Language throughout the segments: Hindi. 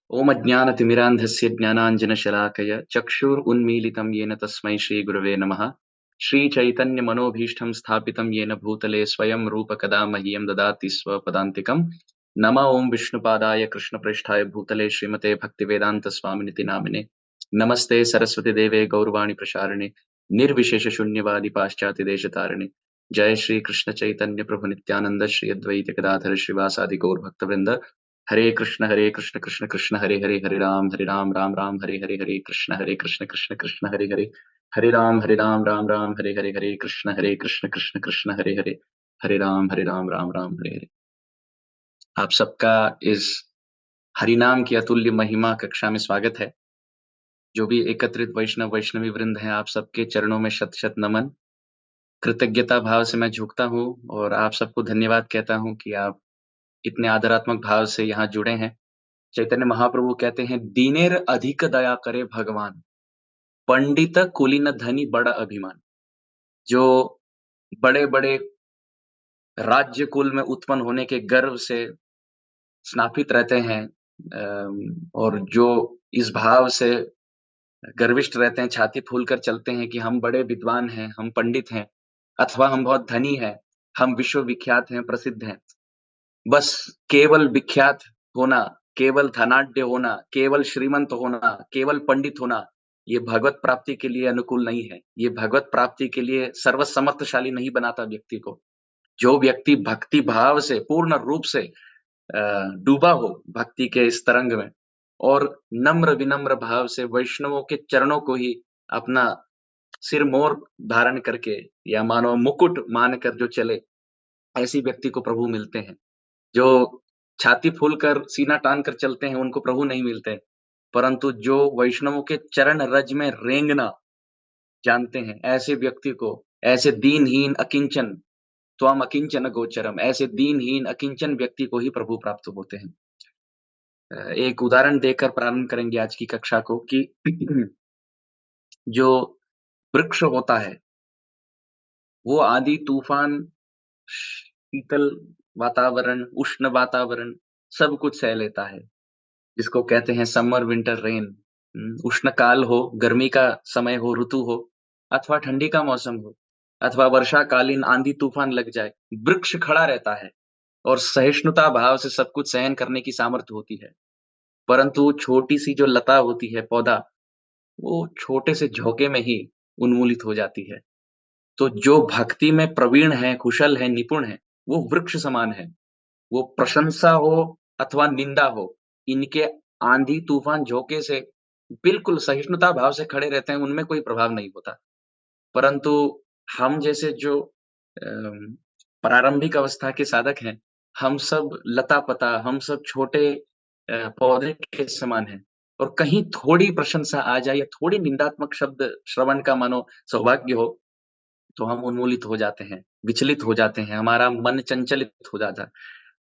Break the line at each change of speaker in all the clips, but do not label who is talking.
ओम अज्ञानतिमिरान्धस्य ज्ञानाञ्जनशलाकया चक्षुरुन्मीलितं येन तस्मै श्रीगुरवे नमः। श्रीचैतन्यमनोभीष्टं स्थापितं येन भूतले स्वयं रूप कदा मह्यं ददाति स्वपदान्तिकं। नमः ओं विष्णुपादाय कृष्णप्रेष्ठाय भूतले श्रीमते भक्तिवेदान्तस्वामिनिति नामिने। नमस्ते सरस्वतीदेवे गौरवाणी प्रसारिणे निर्विशेषशून्यवादी पाश्चात्यदेशतारिणे। जय श्री कृष्ण चैतन्य प्रभु नित्यानंद श्री अद्वैत गदाधर श्रीवासादि गौर भक्तवृंद। हरे कृष्ण कृष्ण कृष्ण हरे हरे, हरे राम राम राम हरे हरे, हरे कृष्ण कृष्ण हरे हरे, हरे राम राम राम हरे कृष्ण कृष्ण कृष्ण हरे हरे राम राम राम हरे हरे। आप सबका इस हरिनाम की अतुल्य महिमा कक्षा में स्वागत है। जो भी एकत्रित वैष्णव वैष्णवी वृंद हैं, आप सबके चरणों में शत शत नमन। कृतज्ञता भाव से मैं झुकता हूँ और आप सबको धन्यवाद कहता हूँ कि आप इतने आदरात्मक भाव से यहाँ जुड़े हैं। चैतन्य महाप्रभु कहते हैं, दीनेर अधिक दया करे भगवान, पंडित कुलीन धनी बड़ा अभिमान। जो बड़े बड़े राज्य कुल में उत्पन्न होने के गर्व से स्नापित रहते हैं, और जो इस भाव से गर्विष्ठ रहते हैं, छाती फूलकर चलते हैं कि हम बड़े विद्वान हैं, हम पंडित हैं, अथवा हम बहुत धनी हैं, हम विश्व विख्यात हैं, प्रसिद्ध हैं। बस केवल विख्यात होना, केवल धनाढ्य होना, केवल श्रीमंत होना, केवल पंडित होना, ये भगवत प्राप्ति के लिए अनुकूल नहीं है। ये भगवत प्राप्ति के लिए सर्वसमर्थशाली नहीं बनाता व्यक्ति को। जो व्यक्ति भक्ति भाव से पूर्ण रूप से डूबा हो भक्ति के इस तरंग में और नम्र विनम्र भाव से वैष्णवों के चरणों को ही अपना सिर मोर धारण करके या मानो मुकुट मानकर जो चले, ऐसी व्यक्ति को प्रभु मिलते हैं। जो छाती फूलकर सीना तान कर चलते हैं, उनको प्रभु नहीं मिलते, परंतु जो वैष्णवों के चरण रज में रेंगना जानते हैं, ऐसे व्यक्ति को, ऐसे दीनहीन अकिंचन, त्वम अकिंचन गोचरम, ऐसे दीनहीन अकिंचन व्यक्ति को ही प्रभु प्राप्त होते हैं। एक उदाहरण देकर प्रारंभ करेंगे आज की कक्षा को कि जो वृक्ष होता है, वो आंधी तूफान, शीतल वातावरण, उष्ण वातावरण सब कुछ सह लेता है, जिसको कहते हैं समर विंटर रेन। उष्ण काल हो, गर्मी का समय हो, ऋतु हो, अथवा ठंडी का मौसम हो, अथवा वर्षाकालीन आंधी तूफान लग जाए, वृक्ष खड़ा रहता है और सहिष्णुता भाव से सब कुछ सहन करने की सामर्थ्य होती है। परंतु छोटी सी जो लता होती है, पौधा, वो छोटे से झोंके में ही उन्मूलित हो जाती है। तो जो भक्ति में प्रवीण है, कुशल है, निपुण है, वो वृक्ष समान है। वो प्रशंसा हो अथवा निंदा हो, इनके आंधी तूफान झोंके से बिल्कुल सहिष्णुता भाव से खड़े रहते हैं, उनमें कोई प्रभाव नहीं होता। परंतु हम जैसे जो प्रारंभिक अवस्था के साधक हैं, हम सब लता-पता, हम सब छोटे पौधे के समान हैं, और कहीं थोड़ी प्रशंसा आ जाए या थोड़ी निंदात्मक शब्द श्रवण का मानो सौभाग्य हो, तो हम उन्मूलित हो जाते हैं, विचलित हो जाते हैं, हमारा मन चंचलित हो जाता है।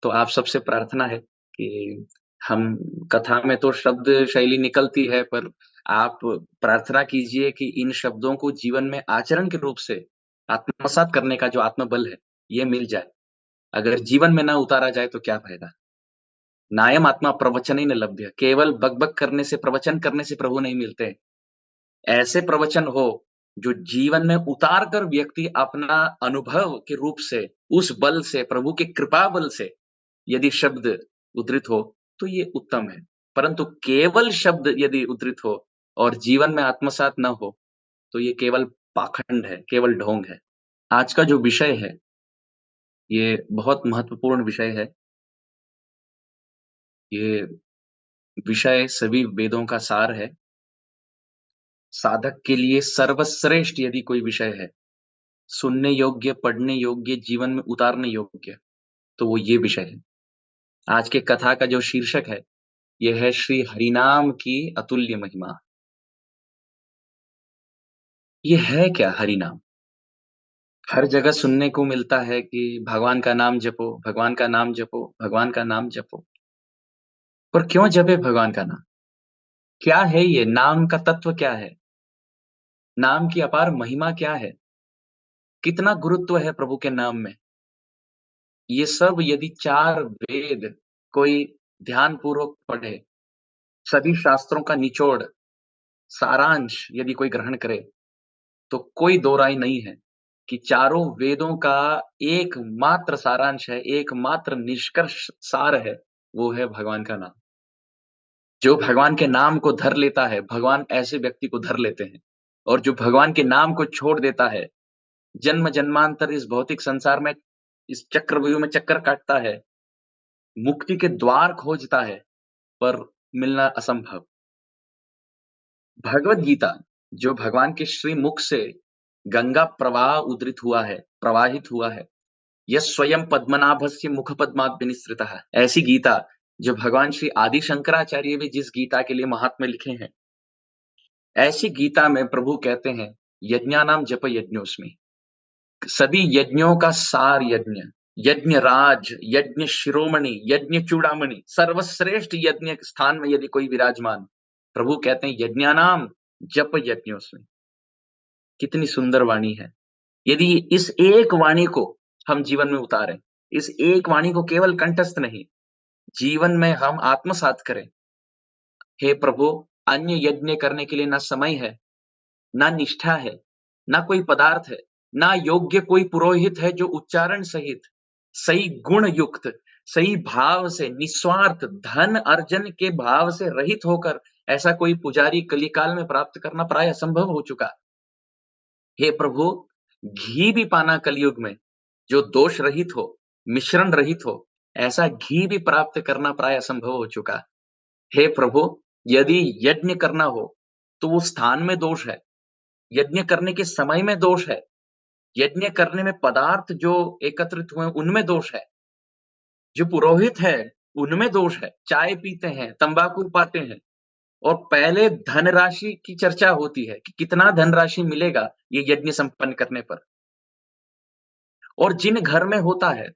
तो आप सबसे प्रार्थना है कि हम कथा में तो शब्द शैली निकलती है, पर आप प्रार्थना कीजिए कि इन शब्दों को जीवन में आचरण के रूप से आत्मसात करने का जो आत्मबल है, ये मिल जाए। अगर जीवन में ना उतारा जाए तो क्या फायदा? नायम आत्मा प्रवचनेन लभ्य, केवल बक-बक करने से, प्रवचन करने से प्रभु नहीं मिलते। ऐसे प्रवचन हो जो जीवन में उतार कर व्यक्ति अपना अनुभव के रूप से, उस बल से, प्रभु के कृपा बल से यदि शब्द उद्धृत हो, तो ये उत्तम है। परंतु केवल शब्द यदि उद्धृत हो और जीवन में आत्मसात न हो, तो ये केवल पाखंड है, केवल ढोंग है। आज का जो विषय है, ये बहुत महत्वपूर्ण विषय है। ये विषय सभी वेदों का सार है। साधक के लिए सर्वश्रेष्ठ यदि कोई विषय है, सुनने योग्य, पढ़ने योग्य, जीवन में उतारने योग्य, तो वो ये विषय है। आज के कथा का जो शीर्षक है, ये है श्री हरिनाम की अतुल्य महिमा। ये है क्या हरिनाम? हर जगह सुनने को मिलता है कि भगवान का नाम जपो, भगवान का नाम जपो, भगवान का नाम जपो। पर क्यों जपे भगवान का नाम? क्या है ये? नाम का तत्व क्या है? नाम की अपार महिमा क्या है? कितना गुरुत्व है प्रभु के नाम में? ये सब यदि 4 वेद कोई ध्यानपूर्वक पढ़े, सभी शास्त्रों का निचोड़, सारांश यदि कोई ग्रहण करे, तो कोई दो राय नहीं है कि चारों वेदों का एकमात्र सारांश है, एकमात्र निष्कर्ष सार है, वो है भगवान का नाम। जो भगवान के नाम को धर लेता है, भगवान ऐसे व्यक्ति को धर लेते हैं। और जो भगवान के नाम को छोड़ देता है, जन्म-जन्मांतर इस भौतिक संसार में, इस चक्रव्यूह में चक्कर काटता है, मुक्ति के द्वार खोजता है, पर मिलना असंभव। भगवत गीता, जो भगवान के श्री मुख से गंगा प्रवाह उद्धृत हुआ है, प्रवाहित हुआ है, यह स्वयं पद्मनाभस्य मुखपद्मात् विनिसृतः। ऐसी गीता जो भगवान श्री आदि शंकराचार्य भी जिस गीता के लिए महात्म्य लिखे हैं, ऐसी गीता में प्रभु कहते हैं, यज्ञानाम जप यज्ञोस्मि। सभी यज्ञों का सार यज्ञ, यज्ञ राज, यज्ञ शिरोमणि, यज्ञ चूड़ामणि, सर्वश्रेष्ठ यज्ञ स्थान में यदि कोई विराजमान, प्रभु कहते हैं यज्ञानाम जप यज्ञोस्मि। कितनी सुंदर वाणी है। यदि इस एक वाणी को हम जीवन में उतारें, इस एक वाणी को केवल कंठस्थ नहीं, जीवन में हम आत्मसात करें, हे प्रभु, अन्य यज्ञ करने के लिए ना समय है, ना निष्ठा है, ना कोई पदार्थ है, ना योग्य कोई पुरोहित है जो उच्चारण सहित सही गुण युक्त, सही भाव से, निस्वार्थ धन अर्जन के भाव से रहित होकर ऐसा कोई पुजारी कलिकाल में प्राप्त करना प्राय असंभव हो चुका। हे प्रभु, घी भी पाना कलयुग में जो दोष रहित हो, मिश्रण रहित हो, ऐसा घी भी प्राप्त करना प्राय असंभव हो चुका। हे प्रभु, यदि यज्ञ करना हो, तो वो स्थान में दोष है, यज्ञ करने के समय में दोष है, यज्ञ करने में पदार्थ जो एकत्रित हुए उनमें दोष है, जो पुरोहित है उनमें दोष है। चाय पीते हैं, तंबाकू पाते हैं और पहले धनराशि की चर्चा होती है कि कितना धनराशि मिलेगा ये यज्ञ संपन्न करने पर। और जिन घर में होता है,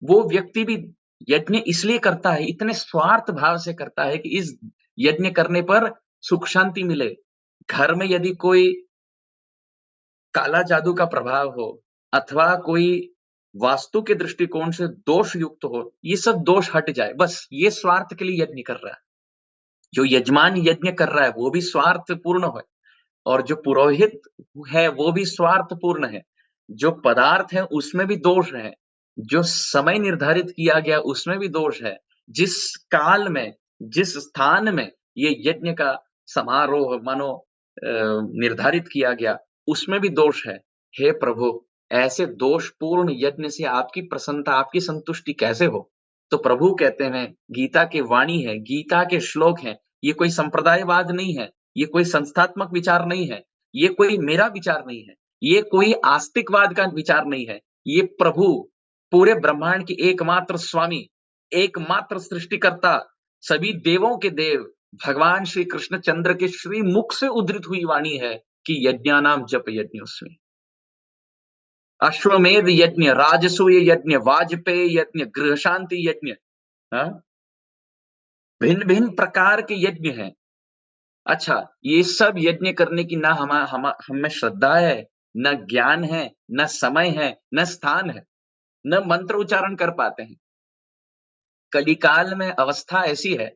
वो व्यक्ति भी यज्ञ इसलिए करता है, इतने स्वार्थ भाव से करता है कि इस यज्ञ करने पर सुख शांति मिले। घर में यदि कोई काला जादू का प्रभाव हो अथवा कोई वास्तु के दृष्टिकोण से दोष युक्त हो, ये सब दोष हट जाए, बस ये स्वार्थ के लिए यज्ञ कर रहा है। जो यजमान यज्ञ कर रहा है वो भी स्वार्थपूर्ण है और जो पुरोहित है वो भी स्वार्थपूर्ण है। जो पदार्थ है उसमें भी दोष है, जो समय निर्धारित किया गया उसमें भी दोष है। जिस काल में, जिस स्थान में ये यज्ञ का समारोह मानो निर्धारित किया गया, उसमें भी दोष है। हे प्रभु, ऐसे दोषपूर्ण यज्ञ से आपकी प्रसन्नता, आपकी संतुष्टि कैसे हो? तो प्रभु कहते हैं, गीता की वाणी है, गीता के श्लोक हैं, ये कोई संप्रदायवाद नहीं है, ये कोई संस्थात्मक विचार नहीं है, ये कोई मेरा विचार नहीं है, ये कोई आस्तिकवाद का विचार नहीं है। ये प्रभु, पूरे ब्रह्मांड के एकमात्र स्वामी, एकमात्र सृष्टिकर्ता, सभी देवों के देव, भगवान श्री कृष्णचंद्र के श्री मुख से उद्धृत हुई वाणी है कि यज्ञानाम जप यज्ञोस्मि। अश्वमेध यज्ञ, राजसूय यज्ञ, वाजपेय यज्ञ, गृह शांति यज्ञ, हाँ? भिन्न-भिन्न प्रकार के यज्ञ हैं। अच्छा, ये सब यज्ञ करने की ना हम में श्रद्धा है, न ज्ञान है, न समय है, न स्थान है, न मंत्र उच्चारण कर पाते हैं। कलिकाल में अवस्था ऐसी है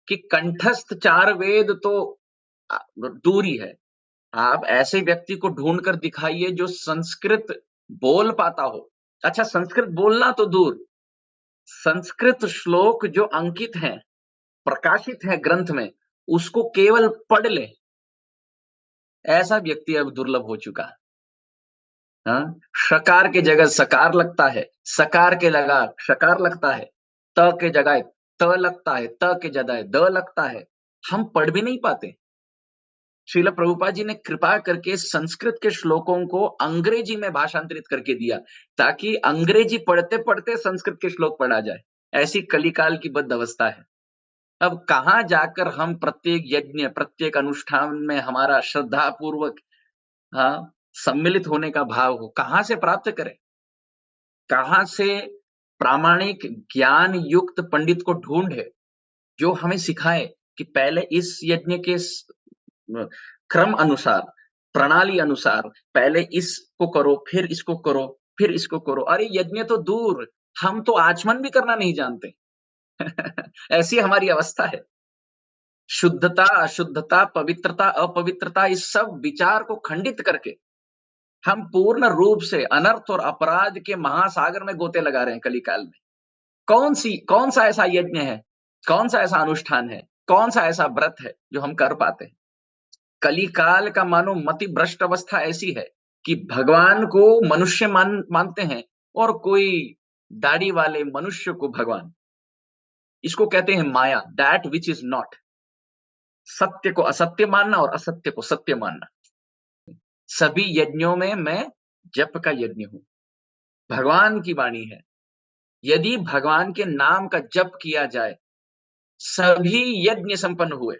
कि कंठस्थ 4 वेद तो दूर ही है। आप ऐसे व्यक्ति को ढूँढ कर दिखाइए जो संस्कृत बोल पाता हो। अच्छा, संस्कृत बोलना तो दूर, संस्कृत श्लोक जो अंकित हैं, प्रकाशित हैं ग्रंथ में, उसको केवल पढ़ ले, ऐसा व्यक्ति अब दुर्लभ हो चुका है। हाँ? षकार के जगह सकार लगता है, सकार के लगा षकार लगता है, त के जगह त लगता है, त के जगह द लगता है। हम पढ़ भी नहीं पाते। श्रील प्रभुपाद जी ने कृपा करके संस्कृत के श्लोकों को अंग्रेजी में भाषांतरित करके दिया, ताकि अंग्रेजी पढ़ते-पढ़ते संस्कृत के श्लोक पढ़ा जाए। ऐसी कलिकाल की बद्ध अवस्था है। अब कहाँ जाकर हम प्रत्येक यज्ञ, प्रत्येक अनुष्ठान में हमारा श्रद्धापूर्वक हाँ, सम्मिलित होने का भाव हो, कहाँ से प्राप्त करें? कहाँ से प्रामाणिक ज्ञान युक्त पंडित को ढूँढे, जो हमें सिखाए कि पहले इस यज्ञ के क्रम अनुसार, प्रणाली अनुसार पहले इसको करो, फिर इसको करो, फिर इसको करो। अरे यज्ञ तो दूर, हम तो आचमन भी करना नहीं जानते। ऐसी हमारी अवस्था है। शुद्धता, अशुद्धता, पवित्रता, अपवित्रता, इस सब विचार को खंडित करके हम पूर्ण रूप से अनर्थ और अपराध के महासागर में गोते लगा रहे हैं कलिकाल में। कौन सा ऐसा यज्ञ है, कौन सा ऐसा अनुष्ठान है, कौन सा ऐसा व्रत है जो हम कर पाते हैं? कलिकाल का मानो मति भ्रष्ट अवस्था ऐसी है कि भगवान को मनुष्य मानते हैं और कोई दाढ़ी वाले मनुष्य को भगवान। इसको कहते हैं माया, दैट विच इज नॉट। सत्य को असत्य मानना और असत्य को सत्य मानना। सभी यज्ञों में मैं जप का यज्ञ हूं, भगवान की वाणी है। यदि भगवान के नाम का जप किया जाए, सभी यज्ञ संपन्न हुए।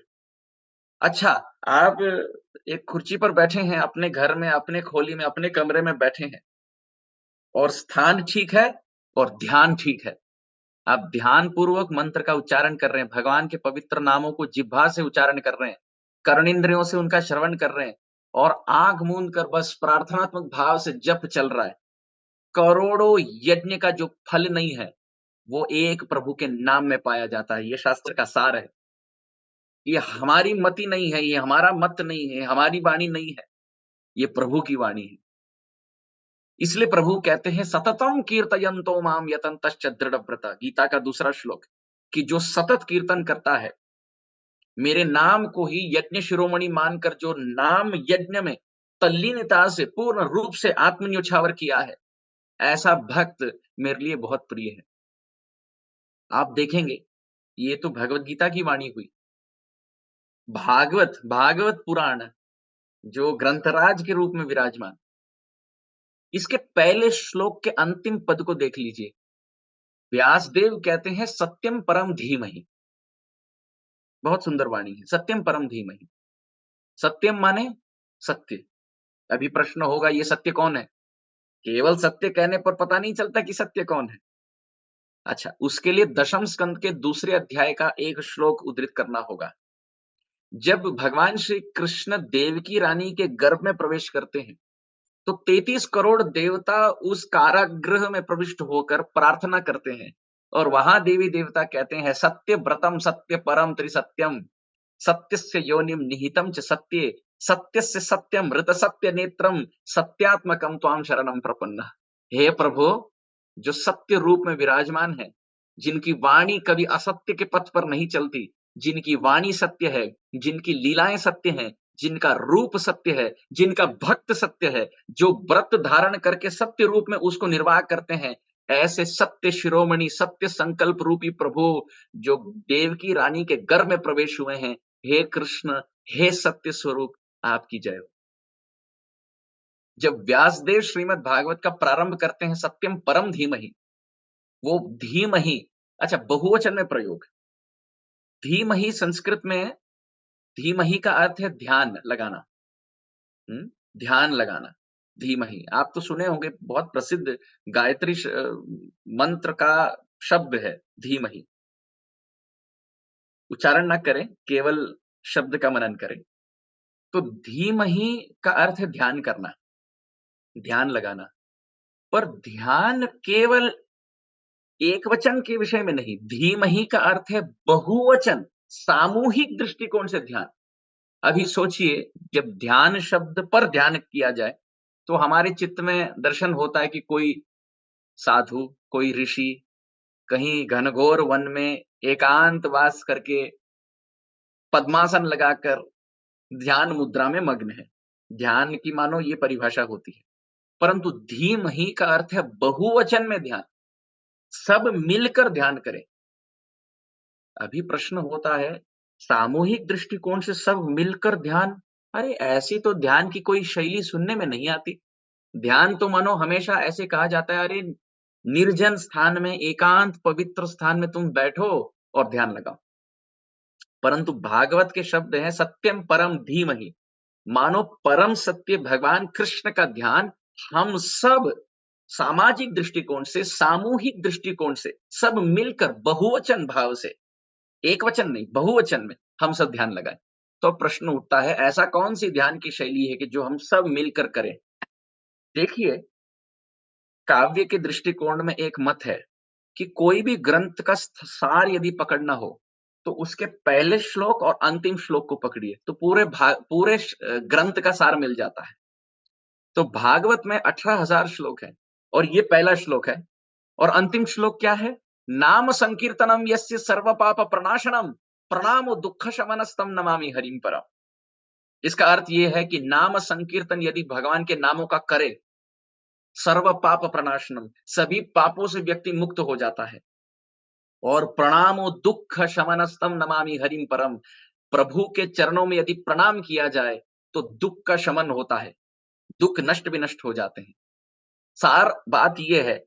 अच्छा, आप एक कुर्सी पर बैठे हैं, अपने घर में, अपने खोली में, अपने कमरे में बैठे हैं और स्थान ठीक है और ध्यान ठीक है। आप ध्यान पूर्वक मंत्र का उच्चारण कर रहे हैं, भगवान के पवित्र नामों को जिह्वा से उच्चारण कर रहे हैं, कर्णेंद्रियों से उनका श्रवण कर रहे हैं और आंख मूंद कर बस प्रार्थनात्मक भाव से जप चल रहा है। करोड़ों यज्ञ का जो फल नहीं है, वो एक प्रभु के नाम में पाया जाता है। ये शास्त्र का सार है। ये हमारी मति नहीं है, ये हमारा मत नहीं है, हमारी वाणी नहीं है, ये प्रभु की वाणी है। इसलिए प्रभु कहते हैं सततम कीर्तयन्तो माम यतन्तश्च दृढ़व्रता, गीता का दूसरा श्लोक, कि जो सतत कीर्तन करता है, मेरे नाम को ही यज्ञ शिरोमणि मानकर जो नाम यज्ञ में तल्लीनता से पूर्ण रूप से आत्मन्योछावर किया है, ऐसा भक्त मेरे लिए बहुत प्रिय है। आप देखेंगे, ये तो भगवत गीता की वाणी हुई। भागवत पुराण, जो ग्रंथराज के रूप में विराजमान, इसके पहले श्लोक के अंतिम पद को देख लीजिए। व्यासदेव कहते हैं सत्यम परम धीमहि। बहुत सुंदर वाणी है, सत्यम परम धीमहि। सत्यम माने सत्य। अभी प्रश्न होगा, ये सत्य कौन है? केवल सत्य कहने पर पता नहीं चलता कि सत्य कौन है। अच्छा, उसके लिए दशम स्कंद के दूसरे अध्याय का एक श्लोक उद्धृत करना होगा। जब भगवान श्री कृष्ण देवकी रानी के गर्भ में प्रवेश करते हैं, तो 33 करोड़ देवता उस कारागृह में प्रविष्ट होकर प्रार्थना करते हैं और वहां देवी देवता कहते हैं सत्य व्रतम सत्य परम त्रिसत्यम, सत्यस्य योनिम निहितम च सत्ये, सत्यस्य सत्यम ऋत सत्य नेत्रम, सत्यात्मकम त्वाम शरणम प्रपन्नः। हे प्रभु, जो सत्य रूप में विराजमान है, जिनकी वाणी कभी असत्य के पथ पर नहीं चलती, जिनकी वाणी सत्य है, जिनकी लीलाएं सत्य हैं, जिनका रूप सत्य है, जिनका भक्त सत्य है, जो व्रत धारण करके सत्य रूप में उसको निर्वाह करते हैं, ऐसे सत्य शिरोमणि, सत्य संकल्प रूपी प्रभु जो देवकी रानी के गर्भ में प्रवेश हुए हैं, हे कृष्ण, हे सत्य स्वरूप, आपकी जय हो। जब व्यासदेव श्रीमद् भागवत का प्रारंभ करते हैं सत्यम परम धीमहि, वो धीमहि, अच्छा, बहुवचन में प्रयोग। धीमहि संस्कृत में, धीमहि का अर्थ है ध्यान लगाना। ध्यान लगाना, धीमहि। आप तो सुने होंगे, बहुत प्रसिद्ध गायत्री मंत्र का शब्द है धीमहि। उच्चारण ना करें, केवल शब्द का मनन करें। तो धीमहि का अर्थ है ध्यान करना, ध्यान लगाना। पर ध्यान केवल एक वचन के विषय में नहीं, धीमहि का अर्थ है बहुवचन, सामूहिक दृष्टिकोण से ध्यान। अभी सोचिए, जब ध्यान शब्द पर ध्यान किया जाए, तो हमारे चित्त में दर्शन होता है कि कोई साधु, कोई ऋषि कहीं घनघोर वन में एकांत वास करके पद्मासन लगाकर ध्यान मुद्रा में मग्न है। ध्यान की मानो ये परिभाषा होती है। परंतु धीमहि का अर्थ है बहुवचन में ध्यान, सब मिलकर ध्यान करें। अभी प्रश्न होता है, सामूहिक दृष्टिकोण से सब मिलकर ध्यान, अरे ऐसी तो ध्यान की कोई शैली सुनने में नहीं आती। ध्यान तो मानो हमेशा ऐसे कहा जाता है, अरे निर्जन स्थान में, एकांत पवित्र स्थान में तुम बैठो और ध्यान लगाओ। परंतु भागवत के शब्द हैं सत्यम परम धीमहि, मानो परम सत्य भगवान कृष्ण का ध्यान हम सब सामाजिक दृष्टिकोण से, सामूहिक दृष्टिकोण से, सब मिलकर बहुवचन भाव से, एक वचन नहीं, बहुवचन में हम सब ध्यान लगाएं। तो प्रश्न उठता है, ऐसा कौन सी ध्यान की शैली है कि जो हम सब मिलकर करें? देखिए, काव्य के दृष्टिकोण में एक मत है कि कोई भी ग्रंथ का सार यदि पकड़ना हो, तो उसके पहले श्लोक और अंतिम श्लोक को पकड़िए तो पूरे ग्रंथ का सार मिल जाता है। तो भागवत में 18,000 श्लोक है और ये पहला श्लोक है। और अंतिम श्लोक क्या है? नाम संकीर्तनम यस्य सर्व पाप प्रणाशनम प्रणामो दुःख शमनस्तम नमामि हरिम परम। इसका अर्थ ये है कि नाम संकीर्तन यदि भगवान के नामों का करे, सर्व पाप प्रणाशनम, सभी पापों से व्यक्ति मुक्त हो जाता है। और प्रणामो दुःख शमनस्तम नमामि हरिम परम, प्रभु के चरणों में यदि प्रणाम किया जाए तो दुख का शमन होता है, दुख नष्ट भी नष्ट हो जाते हैं। सार बात यह है,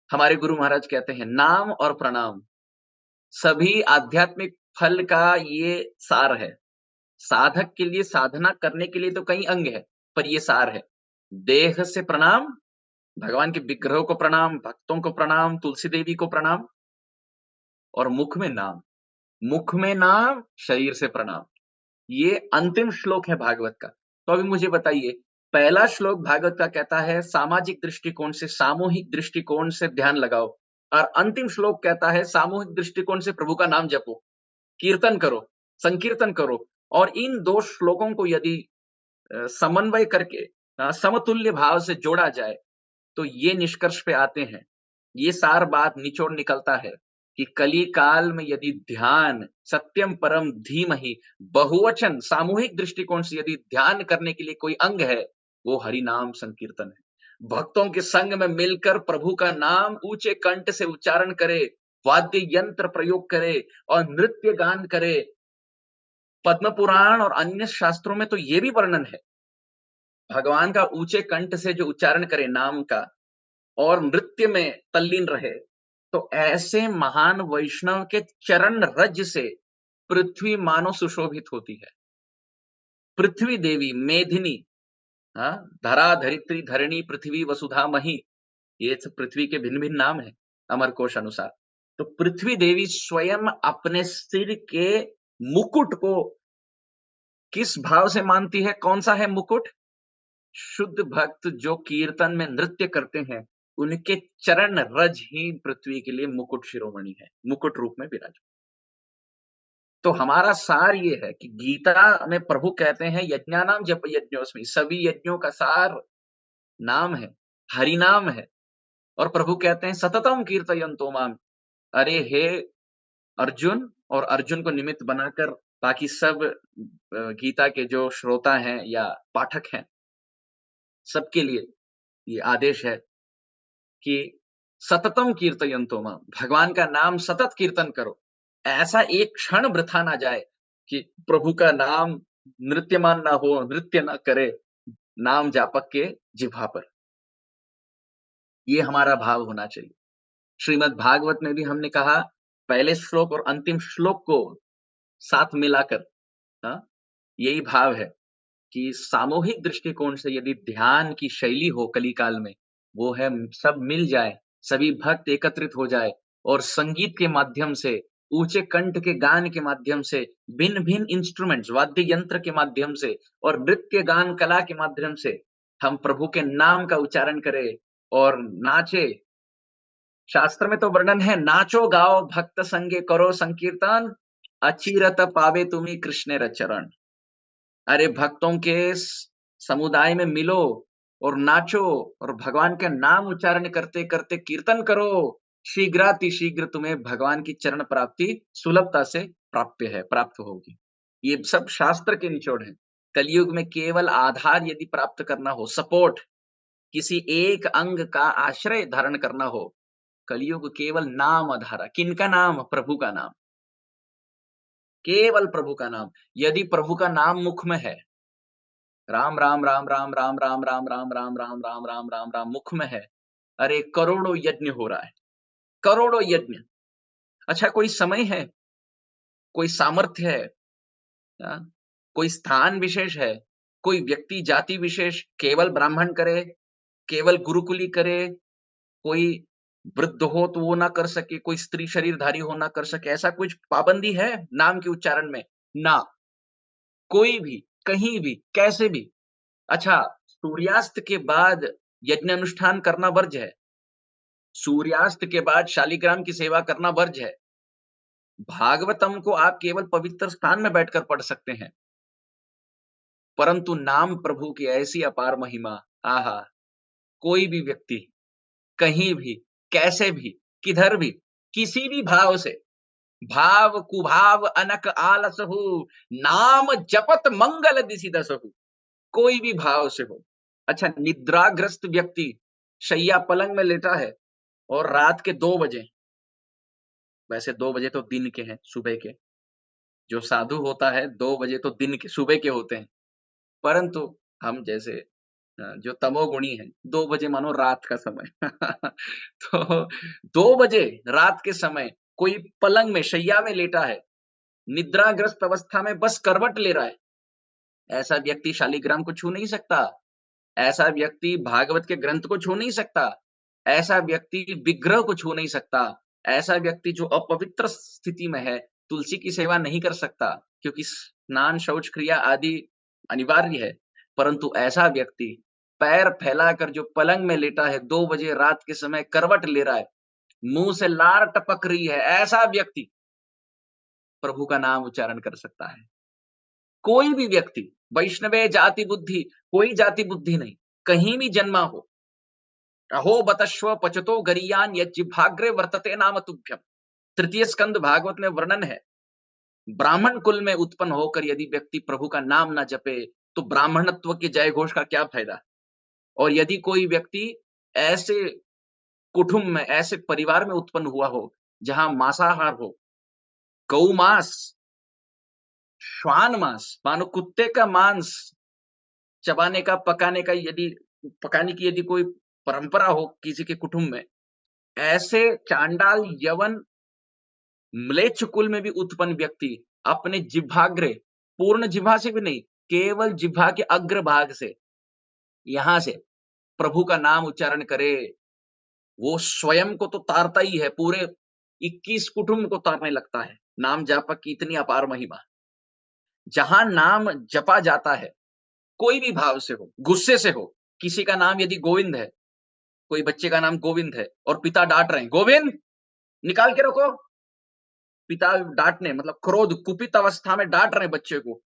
हमारे गुरु महाराज कहते हैं नाम और प्रणाम सभी आध्यात्मिक फल का ये सार है। साधक के लिए साधना करने के लिए तो कई अंग है, पर ये सार है। देह से प्रणाम, भगवान के विग्रहों को प्रणाम, भक्तों को प्रणाम, तुलसी देवी को प्रणाम, और मुख में नाम, मुख में नाम, शरीर से प्रणाम। ये अंतिम श्लोक है भागवत का। तो अभी मुझे बताइए, पहला श्लोक भागवत का कहता है सामाजिक दृष्टिकोण से, सामूहिक दृष्टिकोण से ध्यान लगाओ, और अंतिम श्लोक कहता है सामूहिक दृष्टिकोण से प्रभु का नाम जपो, कीर्तन करो, संकीर्तन करो। और इन दो श्लोकों को यदि समन्वय करके समतुल्य भाव से जोड़ा जाए तो ये निष्कर्ष पे आते हैं, ये सार बात निचोड़ निकलता है कि कली काल में यदि ध्यान सत्यम परम धीमहि, बहुवचन सामूहिक दृष्टिकोण से यदि ध्यान करने के लिए कोई अंग है, वो हरि नाम संकीर्तन है। भक्तों के संग में मिलकर प्रभु का नाम ऊंचे कंठ से उच्चारण करे, वाद्य यंत्र प्रयोग करे और नृत्य गान करे। पद्म पुराण और अन्य शास्त्रों में तो ये भी वर्णन है, भगवान का ऊंचे कंठ से जो उच्चारण करे नाम का और नृत्य में तल्लीन रहे, तो ऐसे महान वैष्णव के चरण रज से पृथ्वी मानो सुशोभित होती है। पृथ्वी देवी मेदिनी, धरा धरित्री धरणी पृथ्वी वसुधा मही, ये सब पृथ्वी के भिन्न भिन्न नाम है अमर कोश अनुसार। तो पृथ्वी देवी स्वयं अपने सिर के मुकुट को किस भाव से मानती है? कौन सा है मुकुट? शुद्ध भक्त जो कीर्तन में नृत्य करते हैं, उनके चरण रज ही पृथ्वी के लिए मुकुट शिरोमणि है, मुकुट रूप में विराज। तो हमारा सार ये है कि गीता में प्रभु कहते हैं यज्ञानाम जप यज्ञोस्मि, सभी यज्ञों का सार नाम है, हरि नाम है। और प्रभु कहते हैं सततम कीर्तयन्तो माम। अरे हे अर्जुन, और अर्जुन को निमित्त बनाकर बाकी सब गीता के जो श्रोता हैं या पाठक हैं, सबके लिए ये आदेश है कि सततम कीर्तयन्तो माम, भगवान का नाम सतत कीर्तन करो। ऐसा एक क्षण वृथा ना जाए कि प्रभु का नाम नृत्यमान ना हो, नृत्य ना करे नाम जापक के जिह्वा पर। ये हमारा भाव होना चाहिए। श्रीमद् भागवत में भी हमने कहा पहले श्लोक और अंतिम श्लोक को साथ मिलाकर यही भाव है कि सामूहिक दृष्टिकोण से यदि ध्यान की शैली हो कली काल में, वो है सब मिल जाए, सभी भक्त एकत्रित हो जाए और संगीत के माध्यम से, ऊंचे कंठ के गान के माध्यम से, भिन्न भिन्न इंस्ट्रूमेंट्स वाद्य यंत्र के माध्यम से और नृत्य गान कला के माध्यम से हम प्रभु के नाम का उच्चारण करें और नाचे। शास्त्र में तो वर्णन है, नाचो गाओ भक्त संगे करो संकीर्तन, अचिरत पावे तुम्ही कृष्ण चरण। अरे भक्तों के समुदाय में मिलो और नाचो और भगवान का नाम उच्चारण करते करते कीर्तन करो, शीघ्रातिशीघ्र तुम्हें भगवान की चरण प्राप्ति सुलभता से प्राप्त होगी। ये सब शास्त्र के निचोड़ है। कलयुग में केवल आधार यदि प्राप्त करना हो, सपोर्ट, किसी एक अंग का आश्रय धारण करना हो, कलयुग केवल नाम आधार। किनका नाम? प्रभु का नाम, केवल प्रभु का नाम। यदि प्रभु का नाम मुख में है, राम राम राम राम राम राम राम राम राम राम राम राम राम राम मुख में है, अरे करोड़ों यज्ञ हो रहा है, करोड़ों यज्ञ। अच्छा, कोई समय है, कोई सामर्थ्य है, कोई स्थान विशेष है, कोई व्यक्ति जाति विशेष केवल ब्राह्मण करे, केवल गुरुकुली करे, कोई वृद्ध हो तो वो ना कर सके, कोई स्त्री शरीरधारी हो ना कर सके, ऐसा कुछ पाबंदी है नाम के उच्चारण में? ना, कोई भी कहीं भी कैसे भी। अच्छा, सूर्यास्त के बाद यज्ञ अनुष्ठान करना वर्ज्य है, सूर्यास्त के बाद शालिग्राम की सेवा करना वर्ज्य है, भागवतम को आप केवल पवित्र स्थान में बैठकर पढ़ सकते हैं, परंतु नाम प्रभु की ऐसी अपार महिमा, आहा! कोई भी व्यक्ति, कहीं भी, कैसे भी, किधर भी, किसी भी भाव से, भाव कुभाव अनक आलसहु, नाम जपत मंगल दिसि दसहु। कोई भी भाव से हो। अच्छा, निद्राग्रस्त व्यक्ति शैया पलंग में लेटा है और रात के 2 बजे, वैसे 2 बजे तो दिन के हैं, सुबह के। जो साधु होता है 2 बजे तो दिन के, सुबह के होते हैं। परंतु हम जैसे जो तमोगुणी हैं, 2 बजे मानो रात का समय। तो 2 बजे रात के समय कोई पलंग में, शैया में लेटा है, निद्राग्रस्त अवस्था में बस करवट ले रहा है। ऐसा व्यक्ति शालिग्राम को छू नहीं सकता। ऐसा व्यक्ति भागवत के ग्रंथ को छू नहीं सकता। ऐसा व्यक्ति विग्रह को छू नहीं सकता। ऐसा व्यक्ति जो अपवित्र स्थिति में है, तुलसी की सेवा नहीं कर सकता, क्योंकि स्नान, शौच क्रिया आदि अनिवार्य है। परंतु ऐसा व्यक्ति पैर फैलाकर जो पलंग में लेटा है, 2 बजे रात के समय करवट ले रहा है, मुंह से लार टपक रही है, ऐसा व्यक्ति प्रभु का नाम उच्चारण कर सकता है। कोई भी व्यक्ति, वैष्णवे जाति बुद्धि, कोई जाति बुद्धि नहीं, कहीं भी जन्मा हो, अहो बतश्व पचतो गरीयान यज्जिह्वाग्रे वर्तते नाम तुभ्यम। तृतीय स्कंद भागवत में वर्णन है, ब्राह्मण कुल में उत्पन्न होकर यदि व्यक्ति प्रभु का नाम ना जपे तो ब्राह्मणत्व के जय घोष का क्या फायदा। और यदि कोई व्यक्ति ऐसे कुटुंब में, ऐसे परिवार में उत्पन्न हुआ हो जहां मांसाहार हो, गौ मांस, श्वान मांस, मानो कुत्ते का मांस चबाने का, पकाने का, यदि पकाने की यदि कोई परंपरा हो किसी के कुटुंब में, ऐसे चांडाल, यवन, म्लेच्छ कुल में भी उत्पन्न व्यक्ति अपने जिह्वाग्रे, पूर्ण जिह्वा से भी नहीं, केवल जिह्वा के अग्र भाग से, यहां से प्रभु का नाम उच्चारण करे, वो स्वयं को तो तारता ही है, पूरे 21 कुटुंब को तारने लगता है। नाम जापक की इतनी अपार महिमा। जहां नाम जपा जाता है, कोई भी भाव से हो, गुस्से से हो, किसी का नाम यदि गोविंद है, कोई बच्चे का नाम गोविंद है और पिता डांट रहे हैं, गोविंद निकाल के रखो, पिता डांटने मतलब क्रोध, कुपित अवस्था में डांट रहे हैं बच्चे को,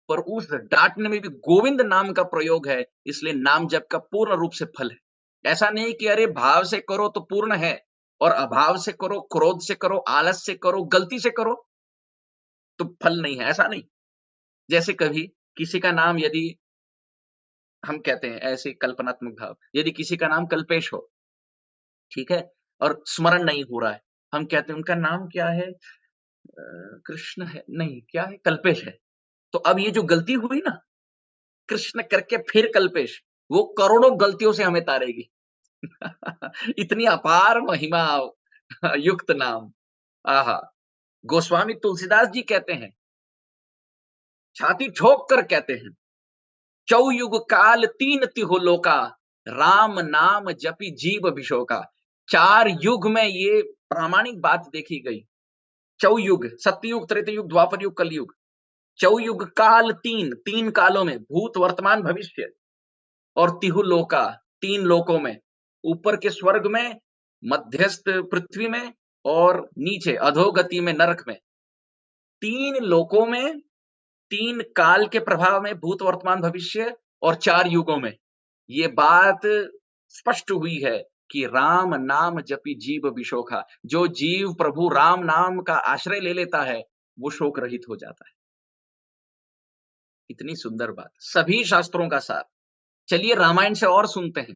पर उस डांटने में भी गोविंद नाम का प्रयोग है, इसलिए नाम जप का पूर्ण रूप से फल है। ऐसा नहीं कि अरे भाव से करो तो पूर्ण है और अभाव से करो, क्रोध से करो, आलस से करो, गलती से करो तो फल नहीं है, ऐसा नहीं। जैसे कभी किसी का नाम यदि हम कहते हैं, ऐसे कल्पनात्मक भाव, यदि किसी का नाम कल्पेश हो, ठीक है, और स्मरण नहीं हो रहा है, हम कहते हैं उनका नाम क्या है, कृष्ण है, नहीं क्या है, कल्पेश है। तो अब ये जो गलती हुई ना, कृष्ण करके फिर कल्पेश, वो करोड़ों गलतियों से हमें तारेगी। इतनी अपार महिमा युक्त नाम, आहा। गोस्वामी तुलसीदास जी कहते हैं, छाती ठोक कर कहते हैं, चौयुग काल तीन तिहु लोका, राम नाम जपी जीव अभिषोका। 4 युग में ये प्रामाणिक बात देखी गई। चौयुग, सत्ययुग, त्रेतयुग, द्वापर युग, कलयुग। चौयुग काल, तीन कालों में, भूत, वर्तमान, भविष्य, और तिहु लोका, 3 लोकों में, ऊपर के स्वर्ग में, मध्यस्थ पृथ्वी में, और नीचे अधोगति में, नरक में। 3 लोकों में, 3 काल के प्रभाव में, भूत, वर्तमान, भविष्य, और 4 युगों में ये बात स्पष्ट हुई है कि राम नाम जपी जीव विशोखा। जो जीव प्रभु राम नाम का आश्रय ले लेता है, वो शोक रहित हो जाता है। इतनी सुंदर बात, सभी शास्त्रों का सार। चलिए रामायण से और सुनते हैं।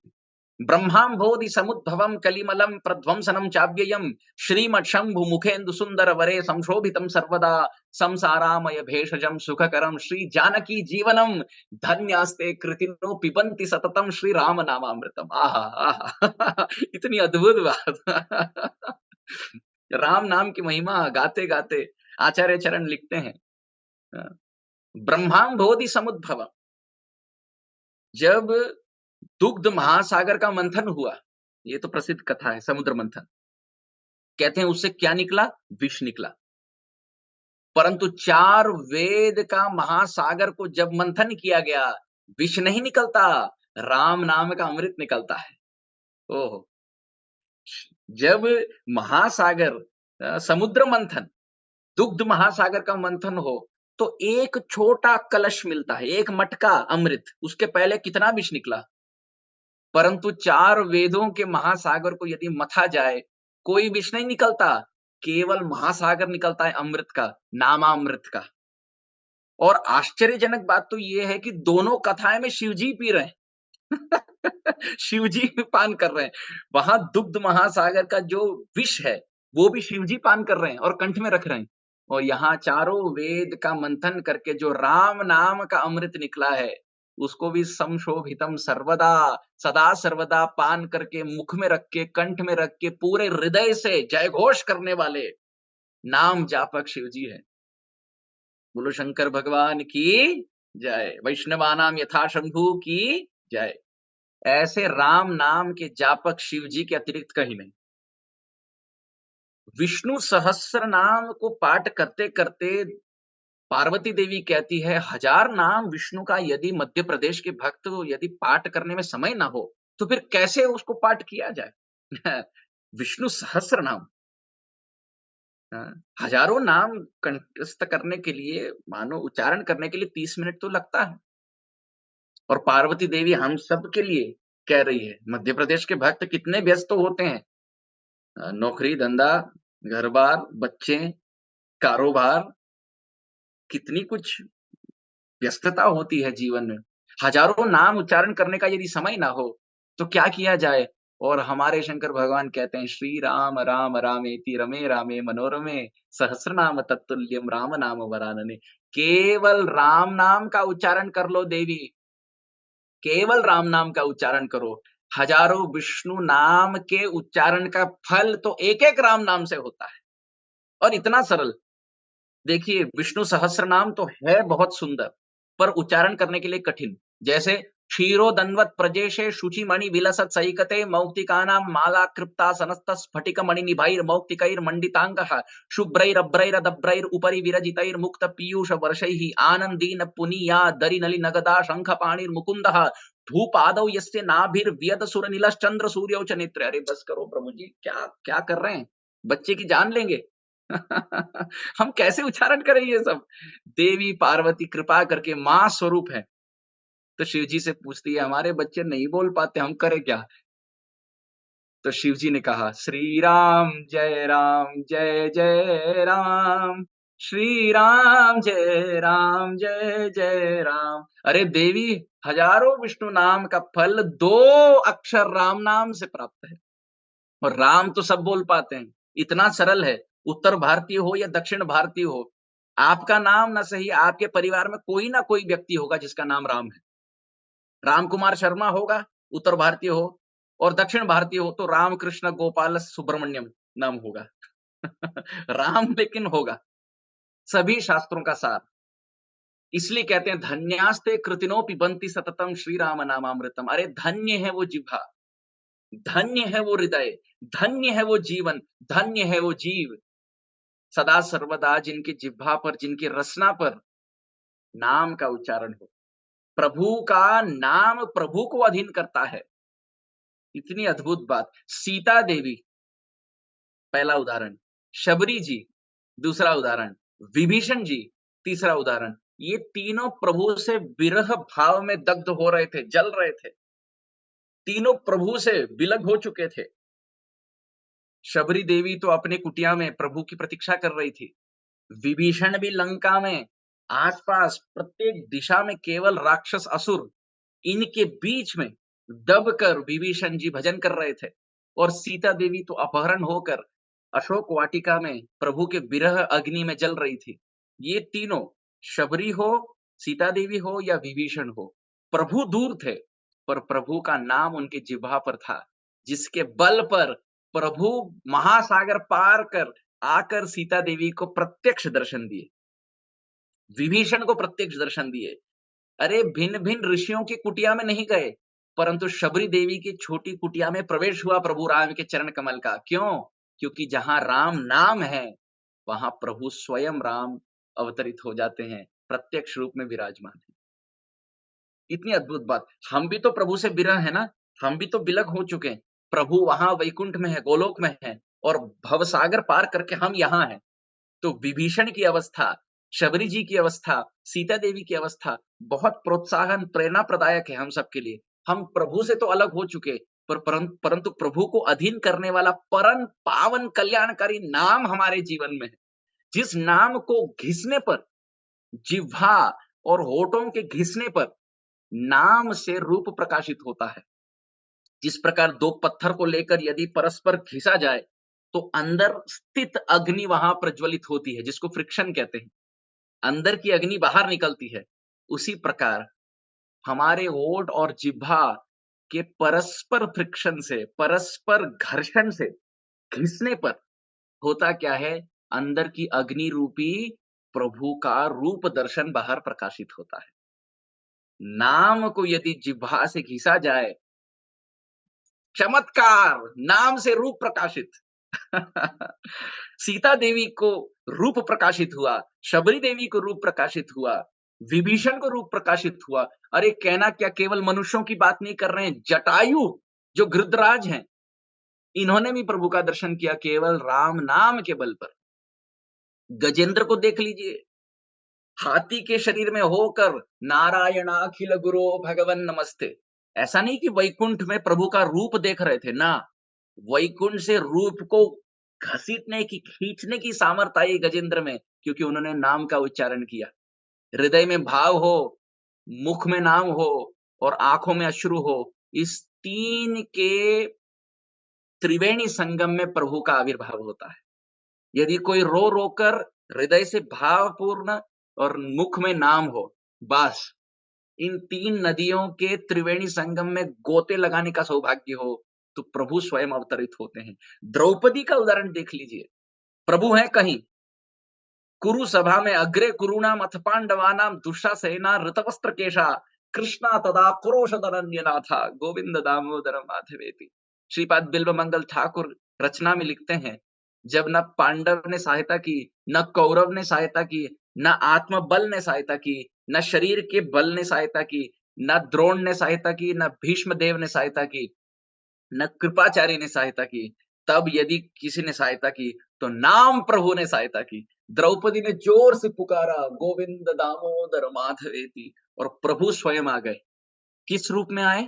ब्रह्माम्भोधि समुद्भवम कलिमलम प्रध्वंसनम चाव्ययम, श्रीमत्शंभु मुखेन्दु सुंदर वरे संशोभितम सर्वदा, संसारामय भेषजम सुखकरम श्री जानकी जीवनम, धन्यास्ते कृतिनो पिबन्ति सततम श्री राम नामामृतम। आहा आहा। इतनी अद्भुत बात। राम नाम की महिमा गाते गाते आचार्य चरण लिखते हैं, ब्रह्माम्भोधि समुद्भवम, जब दुग्ध महासागर का मंथन हुआ, ये तो प्रसिद्ध कथा है, समुद्र मंथन, कहते हैं उससे क्या निकला, विष निकला। परंतु 4 वेद का महासागर को जब मंथन किया गया, विष नहीं निकलता, राम नाम का अमृत निकलता है। ओहो, जब महासागर, समुद्र मंथन, दुग्ध महासागर का मंथन हो तो एक छोटा कलश मिलता है, एक मटका अमृत, उसके पहले कितना विष निकला। परंतु 4 वेदों के महासागर को यदि मथा जाए, कोई विष नहीं निकलता, केवल महासागर निकलता है अमृत का, नामामृत का। और आश्चर्यजनक बात तो ये है कि दोनों कथाएं में शिवजी पी रहे हैं। शिवजी पान कर रहे हैं। वहां दुग्ध महासागर का जो विष है, वो भी शिवजी पान कर रहे हैं और कंठ में रख रहे हैं। और यहाँ चारों वेद का मंथन करके जो राम नाम का अमृत निकला है, उसको भी संशोभितम सर्वदा, सदा सर्वदा पान करके मुख में रख के, कंठ में रख के, पूरे हृदय से जय घोष करने वाले नाम जापक शिवजी है। बोलो शंकर भगवान की जय, वैष्णवानाम यथा शंभु की जय। ऐसे राम नाम के जापक शिव जी के अतिरिक्त कहीं नहीं। विष्णु सहस्र नाम को पाठ करते करते पार्वती देवी कहती है, 1000 नाम विष्णु का यदि मध्य प्रदेश के भक्त यदि पाठ करने में समय ना हो तो फिर कैसे उसको पाठ किया जाए। विष्णु सहस्र नाम, हजारों नाम कंठस्थ करने के लिए, मानो उच्चारण करने के लिए 30 मिनट तो लगता है। और पार्वती देवी हम सब के लिए कह रही है, मध्य प्रदेश के भक्त कितने व्यस्त तो होते हैं, नौकरी धंधा, घर बार, बच्चे, कारोबार, कितनी कुछ व्यस्तता होती है जीवन में। हजारों नाम उच्चारण करने का यदि समय ना हो तो क्या किया जाए। और हमारे शंकर भगवान कहते हैं, श्री राम राम रामेति रमे रामे मनोरमे सहस्र नाम तत्तुल्यम राम नाम वरानने। केवल राम नाम का उच्चारण कर लो देवी, केवल राम नाम का उच्चारण करो, हजारों विष्णु नाम के उच्चारण का फल तो एक एक राम नाम से होता है। और इतना सरल, देखिए विष्णु सहस्र नाम तो है बहुत सुंदर, पर उच्चारण करने के लिए कठिन। जैसे क्षीरो दन्वत प्रजेशे शुचि मणि विलसत सैकते मौक्तिकानां माला कृप्ता सनस्त स्फटिक मणि निभैर मौक्तिकैर मंडितांगः शुभ्रैरभ्रैरदभ्रैर उपरि विरजितैर मुक्त पीयूष वर्षैः आनंदीन पुनीया दरि नलि नगदा शंख पाणिर मुकुंदः धूपादौ यस्य नाभिर्व्यद सुर नीलश्चंद्र सूर्यौ च नेत्रे। अरे बस करो प्रभु जी, क्या क्या कर रहे हैं, बच्चे की जान लेंगे। हम कैसे उच्चारण करें ये सब। देवी पार्वती कृपा करके मां स्वरूप है, तो शिव जी से पूछती है, हमारे बच्चे नहीं बोल पाते, हम करें क्या। तो शिव जी ने कहा, श्री राम जय जय राम, श्री राम जय जय राम। अरे देवी, हजारों विष्णु नाम का फल 2 अक्षर राम नाम से प्राप्त है। और राम तो सब बोल पाते हैं, इतना सरल है। उत्तर भारतीय हो या दक्षिण भारतीय हो, आपका नाम ना सही, आपके परिवार में कोई ना कोई व्यक्ति होगा जिसका नाम राम है। राम कुमार शर्मा होगा, उत्तर भारतीय हो, और दक्षिण भारतीय हो तो राम कृष्ण गोपाल सुब्रमण्यम नाम होगा। राम लेकिन होगा, सभी शास्त्रों का सार। इसलिए कहते हैं, धन्यास्ते कृतिनो पिबंति सततम श्री राम नामामृतम। अरे धन्य है वो जिह्वा, धन्य है वो हृदय, धन्य है वो जीवन, धन्य है वो जीव, सदा सर्वदा जिनकी जिह्वा पर, जिनकी रसना पर नाम का उच्चारण हो। प्रभु का नाम प्रभु को अधीन करता है। इतनी अद्भुत बात। सीता देवी पहला उदाहरण, शबरी जी दूसरा उदाहरण, विभीषण जी तीसरा उदाहरण। ये तीनों प्रभु से विरह भाव में दग्ध हो रहे थे, जल रहे थे, तीनों प्रभु से विलग हो चुके थे। शबरी देवी तो अपने कुटिया में प्रभु की प्रतीक्षा कर रही थी, विभीषण भी लंका में, आसपास प्रत्येक दिशा में केवल राक्षस असुर, इनके बीच में दबकर विभीषण जी भजन कर रहे थे। और सीता देवी तो अपहरण होकर अशोक वाटिका में प्रभु के विरह अग्नि में जल रही थी। ये तीनों, शबरी हो, सीता देवी हो या विभीषण हो, प्रभु दूर थे, पर प्रभु का नाम उनके जिह्वा पर था, जिसके बल पर प्रभु महासागर पार कर आकर सीता देवी को प्रत्यक्ष दर्शन दिए, विभीषण को प्रत्यक्ष दर्शन दिए। अरे भिन्न भिन्न ऋषियों की कुटिया में नहीं गए, परंतु शबरी देवी की छोटी कुटिया में प्रवेश हुआ प्रभु राम के चरण कमल का। क्यों? क्योंकि जहां राम नाम है, वहां प्रभु स्वयं राम अवतरित हो जाते हैं, प्रत्यक्ष रूप में विराजमान है। इतनी अद्भुत बात। हम भी तो प्रभु से विरह है ना, हम भी तो विलग हो चुके हैं। प्रभु वहां वैकुंठ में है, गोलोक में है, और भवसागर पार करके हम यहाँ हैं। तो विभीषण की अवस्था, शबरी जी की अवस्था, सीता देवी की अवस्था बहुत प्रोत्साहन प्रेरणा प्रदायक है हम सबके लिए। हम प्रभु से तो अलग हो चुके, परंतु प्रभु को अधीन करने वाला परम पावन कल्याणकारी नाम हमारे जीवन में है। जिस नाम को घिसने पर, जिह्वा और होठों के घिसने पर नाम से रूप प्रकाशित होता है। जिस प्रकार दो पत्थर को लेकर यदि परस्पर घिसा जाए तो अंदर स्थित अग्नि वहां प्रज्वलित होती है, जिसको फ्रिक्शन कहते हैं। अंदर की अग्नि बाहर निकलती है। उसी प्रकार हमारे होठ और जिह्वा के परस्पर फ्रिक्शन से, परस्पर घर्षण से, घिसने पर होता क्या है, अंदर की अग्नि रूपी प्रभु का रूप दर्शन बाहर प्रकाशित होता है। नाम को यदि जिह्वा से घिसा जाए, चमत्कार, नाम से रूप प्रकाशित। सीता देवी को रूप प्रकाशित हुआ, शबरी देवी को रूप प्रकाशित हुआ, विभीषण को रूप प्रकाशित हुआ। अरे कहना क्या, केवल मनुष्यों की बात नहीं कर रहे हैं, जटायु जो गृद्धराज हैं, इन्होंने भी प्रभु का दर्शन किया केवल राम नाम के बल पर। गजेंद्र को देख लीजिए, हाथी के शरीर में होकर नारायण अखिल गुरु भगवन नमस्ते। ऐसा नहीं कि वैकुंठ में प्रभु का रूप देख रहे थे ना, वैकुंठ से रूप को घसीटने की, खींचने की सामर्थ्य आई गजेंद्र में, क्योंकि उन्होंने नाम का उच्चारण किया। हृदय में भाव हो, मुख में नाम हो और आंखों में अश्रु हो, इस तीन के त्रिवेणी संगम में प्रभु का आविर्भाव होता है। यदि कोई रो रोकर हृदय से भावपूर्ण और मुख में नाम हो, बस इन तीन नदियों के त्रिवेणी संगम में गोते लगाने का सौभाग्य हो, तो प्रभु स्वयं अवतरित होते हैं। द्रौपदी का उदाहरण देख लीजिए, प्रभु है कहीं कुरु सभा में, अग्रे कुरुणाम अथ पांडवानाम दुशासेना ऋतवस्त्र केशा कृष्णा तदा क्रोशदरण्यनाथा गोविंद दामोदर माधवेति। श्रीपाद बिल्व मंगल ठाकुर रचना में लिखते हैं, जब न पांडव ने सहायता की, न कौरव ने सहायता की, न आत्मबल ने सहायता की, न शरीर के बल ने सहायता की, न द्रोण ने सहायता की, न भीष्म देव ने सहायता की, न कृपाचार्य ने सहायता की, तब यदि किसी ने सहायता की तो नाम प्रभु ने सहायता की। द्रौपदी ने जोर से पुकारा गोविंद दामोदर माधवेति, और प्रभु स्वयं आ गए। किस रूप में आए?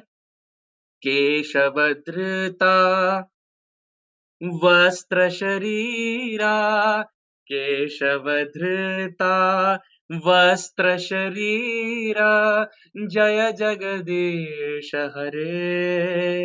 केशवधृता वस्त्र शरीरा, केशवधृता वस्त्र शरीरा, जय जगदीश हरे,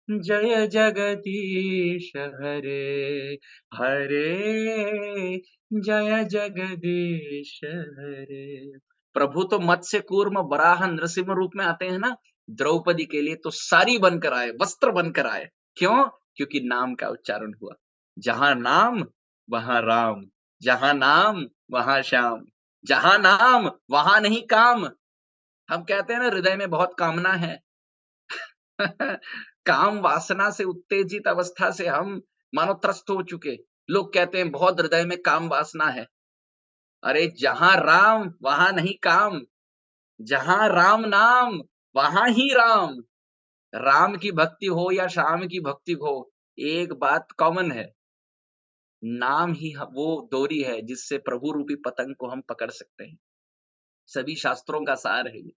जय जगदीश हरे, हरे जय जगदीश हरे। प्रभु तो मत्स्य कूर्म वराह नृसिंह रूप में आते हैं ना, द्रौपदी के लिए तो सारी बनकर आए, वस्त्र बनकर आए। क्यों? क्योंकि नाम का उच्चारण हुआ। जहां नाम वहां राम, जहां नाम वहां श्याम, जहां नाम वहां नहीं काम। हम कहते हैं ना हृदय में बहुत कामना है। काम वासना से उत्तेजित अवस्था से हम मानो त्रस्त हो चुके। लोग कहते हैं बहुत हृदय में काम वासना है। अरे जहां राम वहां नहीं काम, जहां राम नाम वहां ही राम। राम की भक्ति हो या श्याम की भक्ति हो, एक बात कॉमन है, नाम ही वो डोरी है जिससे प्रभु रूपी पतंग को हम पकड़ सकते हैं। सभी शास्त्रों का सार है ये।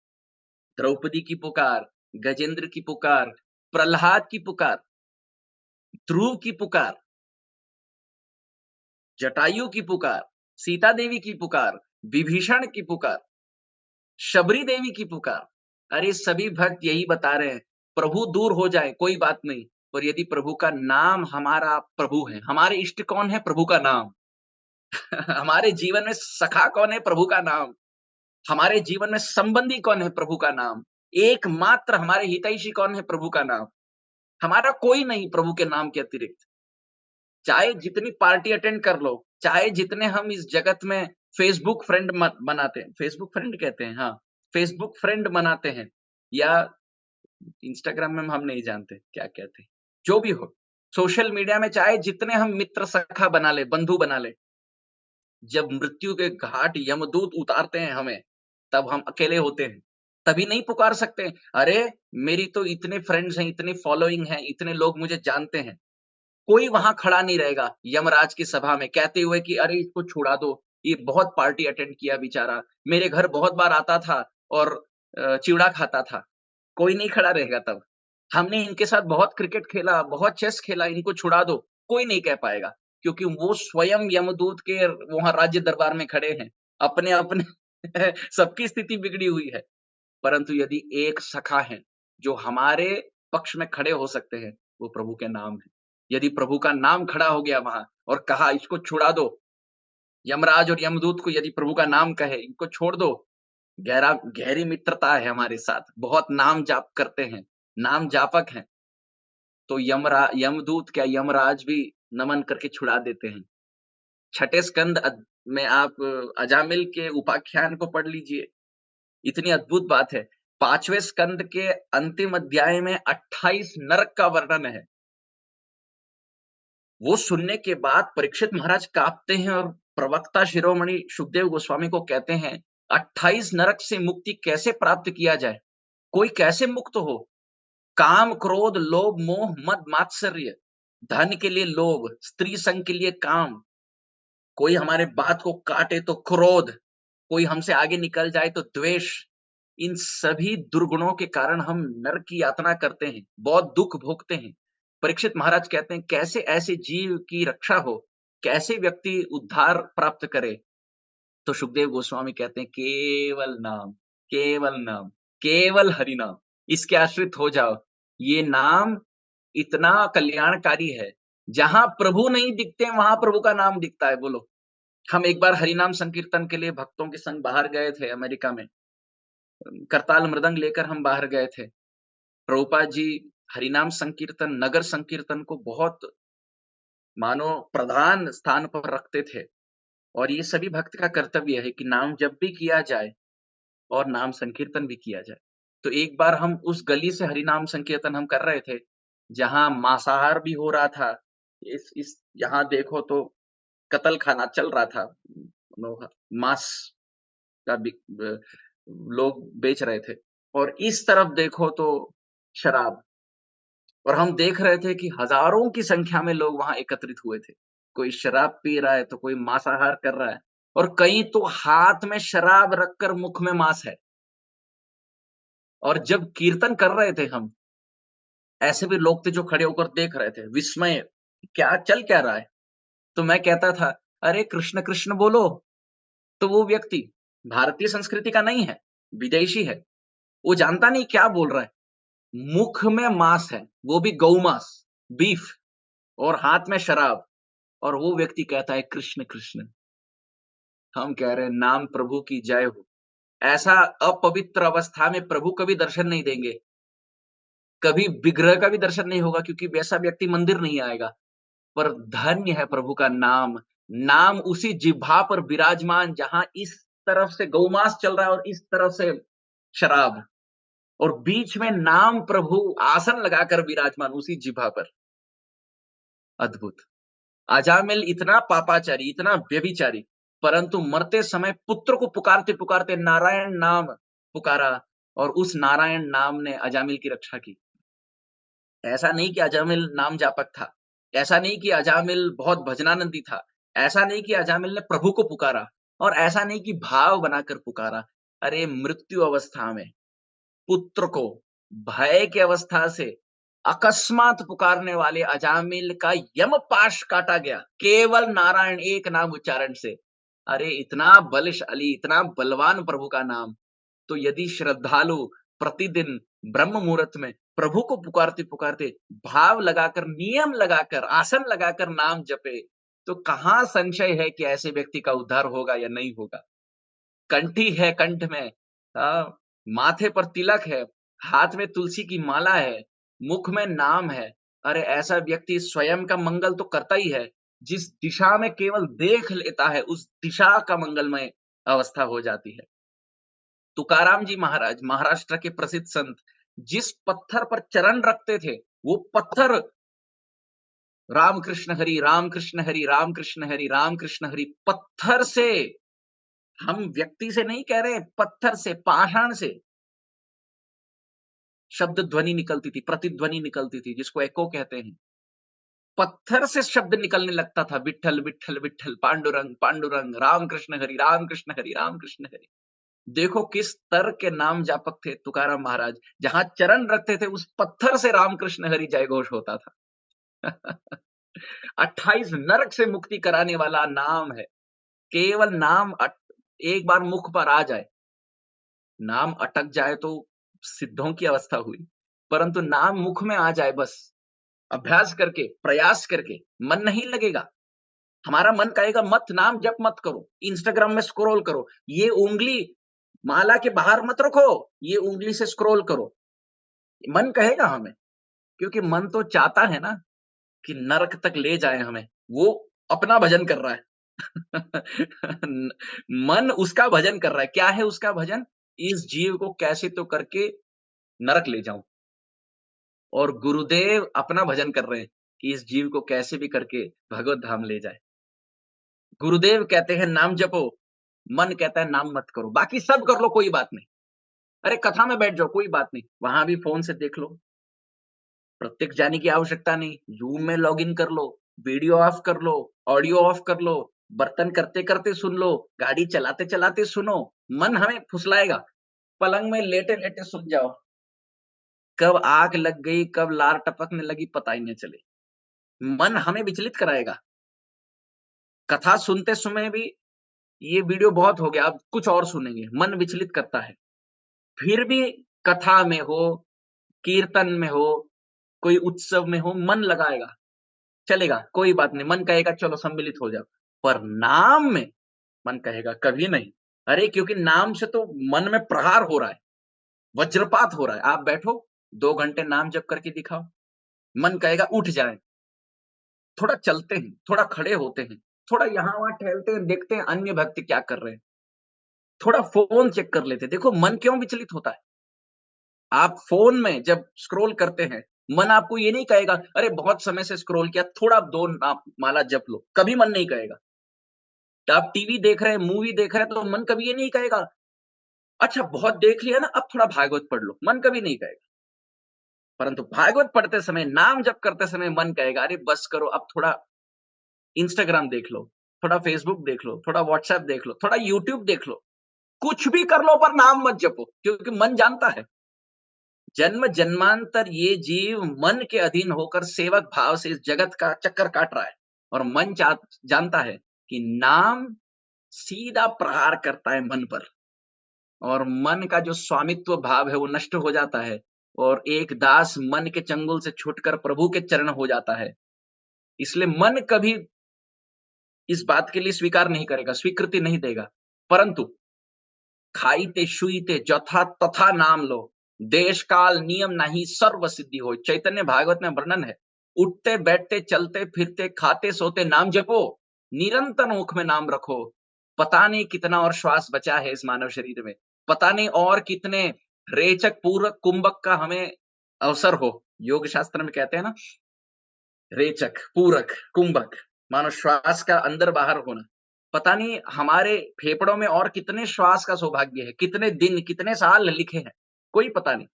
द्रौपदी की पुकार, गजेंद्र की पुकार, प्रहलाद की पुकार, ध्रुव की पुकार, जटायु की पुकार, सीता देवी की पुकार, विभीषण की पुकार, शबरी देवी की पुकार। अरे सभी भक्त यही बता रहे हैं, प्रभु दूर हो जाए कोई बात नहीं, पर यदि प्रभु का नाम हमारा प्रभु है, हमारे इष्ट कौन है? प्रभु का नाम। हमारे जीवन में सखा कौन है? प्रभु का नाम। हमारे जीवन में संबंधी कौन है? प्रभु का नाम। एकमात्र हमारे हितैषी कौन है? प्रभु का नाम। हमारा कोई नहीं प्रभु के नाम के अतिरिक्त। चाहे जितनी पार्टी अटेंड कर लो, चाहे जितने हम इस जगत में फेसबुक फ्रेंड बनाते हैं, फेसबुक फ्रेंड कहते हैं, हाँ, फेसबुक फ्रेंड बनाते हैं, या इंस्टाग्राम में हम नहीं जानते क्या कहते हैं, जो भी हो, सोशल मीडिया में चाहे जितने हम मित्र सखा बना ले, बंधु बना ले, जब मृत्यु के घाट यमदूत उतारते हैं हमें, तब हम अकेले होते हैं। तभी नहीं पुकार सकते, अरे मेरी तो इतने फ्रेंड्स हैं, इतने फॉलोइंग हैं, इतने लोग मुझे जानते हैं। कोई वहां खड़ा नहीं रहेगा यमराज की सभा में कहते हुए कि अरे इसको छुड़ा दो, ये बहुत पार्टी अटेंड किया बेचारा, मेरे घर बहुत बार आता था और चिवड़ा खाता था। कोई नहीं खड़ा रहेगा तब। हमने इनके साथ बहुत क्रिकेट खेला, बहुत चेस खेला, इनको छुड़ा दो, कोई नहीं कह पाएगा, क्योंकि वो स्वयं यमदूत के वहां राज्य दरबार में खड़े हैं। अपने-अपने सबकी स्थिति बिगड़ी हुई है। परंतु यदि एक सखा है, जो हमारे पक्ष में खड़े हो सकते हैं, वो प्रभु के नाम है। यदि प्रभु का नाम खड़ा हो गया वहाँ और कहा इसको छुड़ा दो, यमराज और यमदूत को यदि प्रभु का नाम कहे, इनको छोड़ दो, गहरी मित्रता है हमारे साथ, बहुत नाम जाप करते हैं, नाम जापक हैं, तो यमदूत क्या यमराज भी नमन करके छुड़ा देते हैं। छठे स्कंद में आप अजामिल के उपाख्यान को पढ़ लीजिए, इतनी अद्भुत बात है। 5वें स्कंद के अंतिम अध्याय में 28 नरक का वर्णन है। वो सुनने के बाद परीक्षित महाराज काँपते हैं और प्रवक्ता शिरोमणि शुकदेव गोस्वामी को कहते हैं, 28 नरक से मुक्ति कैसे प्राप्त किया जाए? कोई कैसे मुक्त हो? काम, क्रोध, लोभ, मोह, मद, मात्सर्य, धन के लिए लोभ, स्त्री संग के लिए काम, कोई हमारे बात को काटे तो क्रोध, कोई हमसे आगे निकल जाए तो द्वेष। इन सभी दुर्गुणों के कारण हम नरक की यातना करते हैं, बहुत दुःख भोगते हैं। परीक्षित महाराज कहते हैं कैसे ऐसे जीव की रक्षा हो, कैसे व्यक्ति उद्धार प्राप्त करे? तो सुखदेव गोस्वामी कहते हैं केवल नाम, केवल हरि नाम, इसके आश्रित हो जाओ। ये नाम इतना कल्याणकारी है। जहाँ प्रभु नहीं दिखते वहाँ प्रभु का नाम दिखता है, बोलो। हम एक बार हरिनाम संकीर्तन के लिए भक्तों के संग बाहर गए थे अमेरिका में। करताल मृदंग लेकर हम बाहर गए थे। प्रभुपाद जी हरिनाम संकीर्तन, नगर संकीर्तन को बहुत मानो प्रधान स्थान पर रखते थे और ये सभी भक्त का कर्तव्य है कि नाम जप भी किया जाए और नाम संकीर्तन भी किया जाए। तो एक बार हम उस गली से हरिनाम संकीर्तन हम कर रहे थे, जहाँ मांसाहार भी हो रहा था। इस यहाँ देखो तो कत्ल खाना चल रहा था। मांस का लोग बेच रहे थे और इस तरफ देखो तो शराब। और हम देख रहे थे कि हजारों की संख्या में लोग वहां एकत्रित हुए थे। कोई शराब पी रहा है तो कोई मांसाहार कर रहा है और कई तो हाथ में शराब रखकर मुख में मांस है। और जब कीर्तन कर रहे थे हम, ऐसे भी लोग थे जो खड़े होकर देख रहे थे, विस्मय, क्या चल क्या रहा है? तो मैं कहता था, अरे कृष्ण कृष्ण बोलो। तो वो व्यक्ति भारतीय संस्कृति का नहीं है, विदेशी है, वो जानता नहीं क्या बोल रहा है। मुख में मांस है, वो भी गौ मांस, बीफ, और हाथ में शराब, और वो व्यक्ति कहता है कृष्ण कृष्ण। हम कह रहे हैं नाम प्रभु की जय हो। ऐसा अपवित्र अवस्था में प्रभु कभी दर्शन नहीं देंगे, कभी विग्रह का भी दर्शन नहीं होगा, क्योंकि वैसा व्यक्ति मंदिर नहीं आएगा। पर धन्य है प्रभु का नाम। नाम उसी जिह्वा पर विराजमान, जहां इस तरफ से गौमांस चल रहा है और इस तरफ से शराब, और बीच में नाम प्रभु आसन लगाकर विराजमान उसी जिह्वा पर। अद्भुत। अजामिल इतना पापाचारी, इतना व्यभिचारी, परंतु मरते समय पुत्र को पुकारते पुकारते नारायण नाम पुकारा और उस नारायण नाम ने अजामिल की रक्षा की। ऐसा नहीं कि अजामिल नाम जापक था, ऐसा नहीं कि अजामिल बहुत भजनानंदी था, ऐसा नहीं कि अजामिल ने प्रभु को पुकारा, और ऐसा नहीं कि भाव बनाकर पुकारा। अरे मृत्यु अवस्था में पुत्र को भय की अवस्था से अकस्मात पुकारने वाले अजामिल का यमपाश काटा गया, केवल नारायण एक नाम उच्चारण से। अरे इतना बलशाली, इतना बलवान प्रभु का नाम। तो यदि श्रद्धालु प्रतिदिन ब्रह्म मुहूर्त में प्रभु को पुकारते पुकारते, भाव लगाकर, नियम लगाकर, आसन लगाकर नाम जपे, तो कहां संशय है कि ऐसे व्यक्ति का उद्धार होगा या नहीं होगा। कंठी है कंठ में, माथे पर तिलक है, हाथ में तुलसी की माला है, मुख में नाम है। अरे ऐसा व्यक्ति स्वयं का मंगल तो करता ही है, जिस दिशा में केवल देख लेता है उस दिशा का मंगलमय अवस्था हो जाती है। तुकाराम जी महाराज, महाराष्ट्र के प्रसिद्ध संत, जिस पत्थर पर चरण रखते थे, वो पत्थर राम कृष्ण हरि, राम कृष्ण हरि, राम कृष्ण हरि, राम कृष्ण हरि, पत्थर से, हम व्यक्ति से नहीं कह रहे, पत्थर से, पाषाण से शब्द ध्वनि निकलती थी, प्रतिध्वनि निकलती थी, जिसको एको कहते हैं। पत्थर से शब्द निकलने लगता था, विट्ठल विट्ठल विट्ठल, पांडुरंग पांडुरंग, राम कृष्ण हरि राम कृष्ण हरि राम कृष्ण हरि। देखो किस स्तर के नाम जापक थे तुकाराम महाराज, जहां चरण रखते थे उस पत्थर से राम कृष्ण हरि जय घोष होता था। 28 नरक से मुक्ति कराने वाला नाम है। केवल नाम एक बार मुख पर आ जाए, नाम अटक जाए तो सिद्धों की अवस्था हुई, परंतु नाम मुख में आ जाए बस, अभ्यास करके, प्रयास करके, मन नहीं लगेगा। हमारा मन कहेगा मत नाम जप मत करो, इंस्टाग्राम में स्क्रॉल करो, ये उंगली माला के बाहर मत रखो, ये उंगली से स्क्रॉल करो। मन कहेगा हमें, क्योंकि मन तो चाहता है ना कि नरक तक ले जाए हमें, वो अपना भजन कर रहा है। मन उसका भजन कर रहा है। क्या है उसका भजन? इस जीव को कैसे तो करके नरक ले जाऊं। और गुरुदेव अपना भजन कर रहे हैं कि इस जीव को कैसे भी करके भगवत धाम ले जाए। गुरुदेव कहते हैं नाम जपो, मन कहता है नाम मत करो, बाकी सब कर लो कोई बात नहीं। अरे कथा में बैठ जाओ कोई बात नहीं, वहां भी फोन से देख लो, प्रत्यक्ष जाने की आवश्यकता नहीं, जूम में लॉगिन कर लो, वीडियो ऑफ कर लो, ऑडियो ऑफ कर लो, बर्तन करते करते सुन लो, गाड़ी चलाते चलाते सुनो। मन हमें फुसलाएगा, पलंग में लेटे लेटे सुन जाओ, कब आग लग गई कब लार टपकने लगी पता ही नहीं चले। मन हमें विचलित कराएगा। कथा सुनते समय भी ये वीडियो बहुत हो गया, अब कुछ और सुनेंगे, मन विचलित करता है। फिर भी कथा में हो, कीर्तन में हो, कोई उत्सव में हो, मन लगाएगा, चलेगा कोई बात नहीं, मन कहेगा चलो सम्मिलित हो जाओ। पर नाम में मन कहेगा कभी नहीं। अरे क्योंकि नाम से तो मन में प्रहार हो रहा है, वज्रपात हो रहा है। आप बैठो 2 घंटे नाम जप करके दिखाओ, मन कहेगा उठ जाए, थोड़ा चलते हैं, थोड़ा खड़े होते हैं, थोड़ा यहाँ वहां टहलते हैं, देखते हैं अन्य भक्त क्या कर रहे हैं, थोड़ा फोन चेक कर लेते हैं। देखो मन क्यों विचलित होता है। आप फोन में जब स्क्रॉल करते हैं, मन आपको ये नहीं कहेगा अरे बहुत समय से स्क्रॉल किया, थोड़ा 2 माला जप लो, कभी मन नहीं कहेगा। आप टीवी देख रहे हैं, मूवी देख रहे हैं, तो मन कभी ये नहीं कहेगा अच्छा बहुत देख लिया ना, अब थोड़ा भागवत पढ़ लो, मन कभी नहीं कहेगा। परंतु भागवत पढ़ते समय, नाम जप करते समय मन कहेगा अरे बस करो, अब थोड़ा इंस्टाग्राम देख लो, थोड़ा फेसबुक देख लो, थोड़ा व्हाट्सएप देख लो, थोड़ा यूट्यूब देख लो, कुछ भी कर लो पर नाम मत जपो। क्योंकि मन जानता है जन्म जन्मांतर ये जीव मन के अधीन होकर सेवक भाव से इस जगत का चक्कर काट रहा है, और मन जानता है कि नाम सीधा प्रहार करता है मन पर, और मन का जो स्वामित्व भाव है वो नष्ट हो जाता है, और एक दास मन के चंगुल से छूटकर प्रभु के चरण हो जाता है। इसलिए मन कभी इस बात के लिए स्वीकार नहीं करेगा, स्वीकृति नहीं देगा। परंतु खाईते शुईते जथा तथा नाम लो, देश काल नियम नहीं सर्व सिद्धि हो। चैतन्य भागवत में वर्णन है, उठते बैठते चलते फिरते खाते सोते नाम जपो, निरंतर मुख में नाम रखो। पता नहीं कितना और श्वास बचा है इस मानव शरीर में, पता नहीं और कितने रेचक पूरक कुंभक का हमें अवसर हो। योग शास्त्र में कहते हैं ना, रेचक पूरक कुंभक, मानो श्वास का अंदर बाहर होना। पता नहीं हमारे फेफड़ों में और कितने श्वास का सौभाग्य है, कितने दिन कितने साल लिखे हैं, कोई पता नहीं।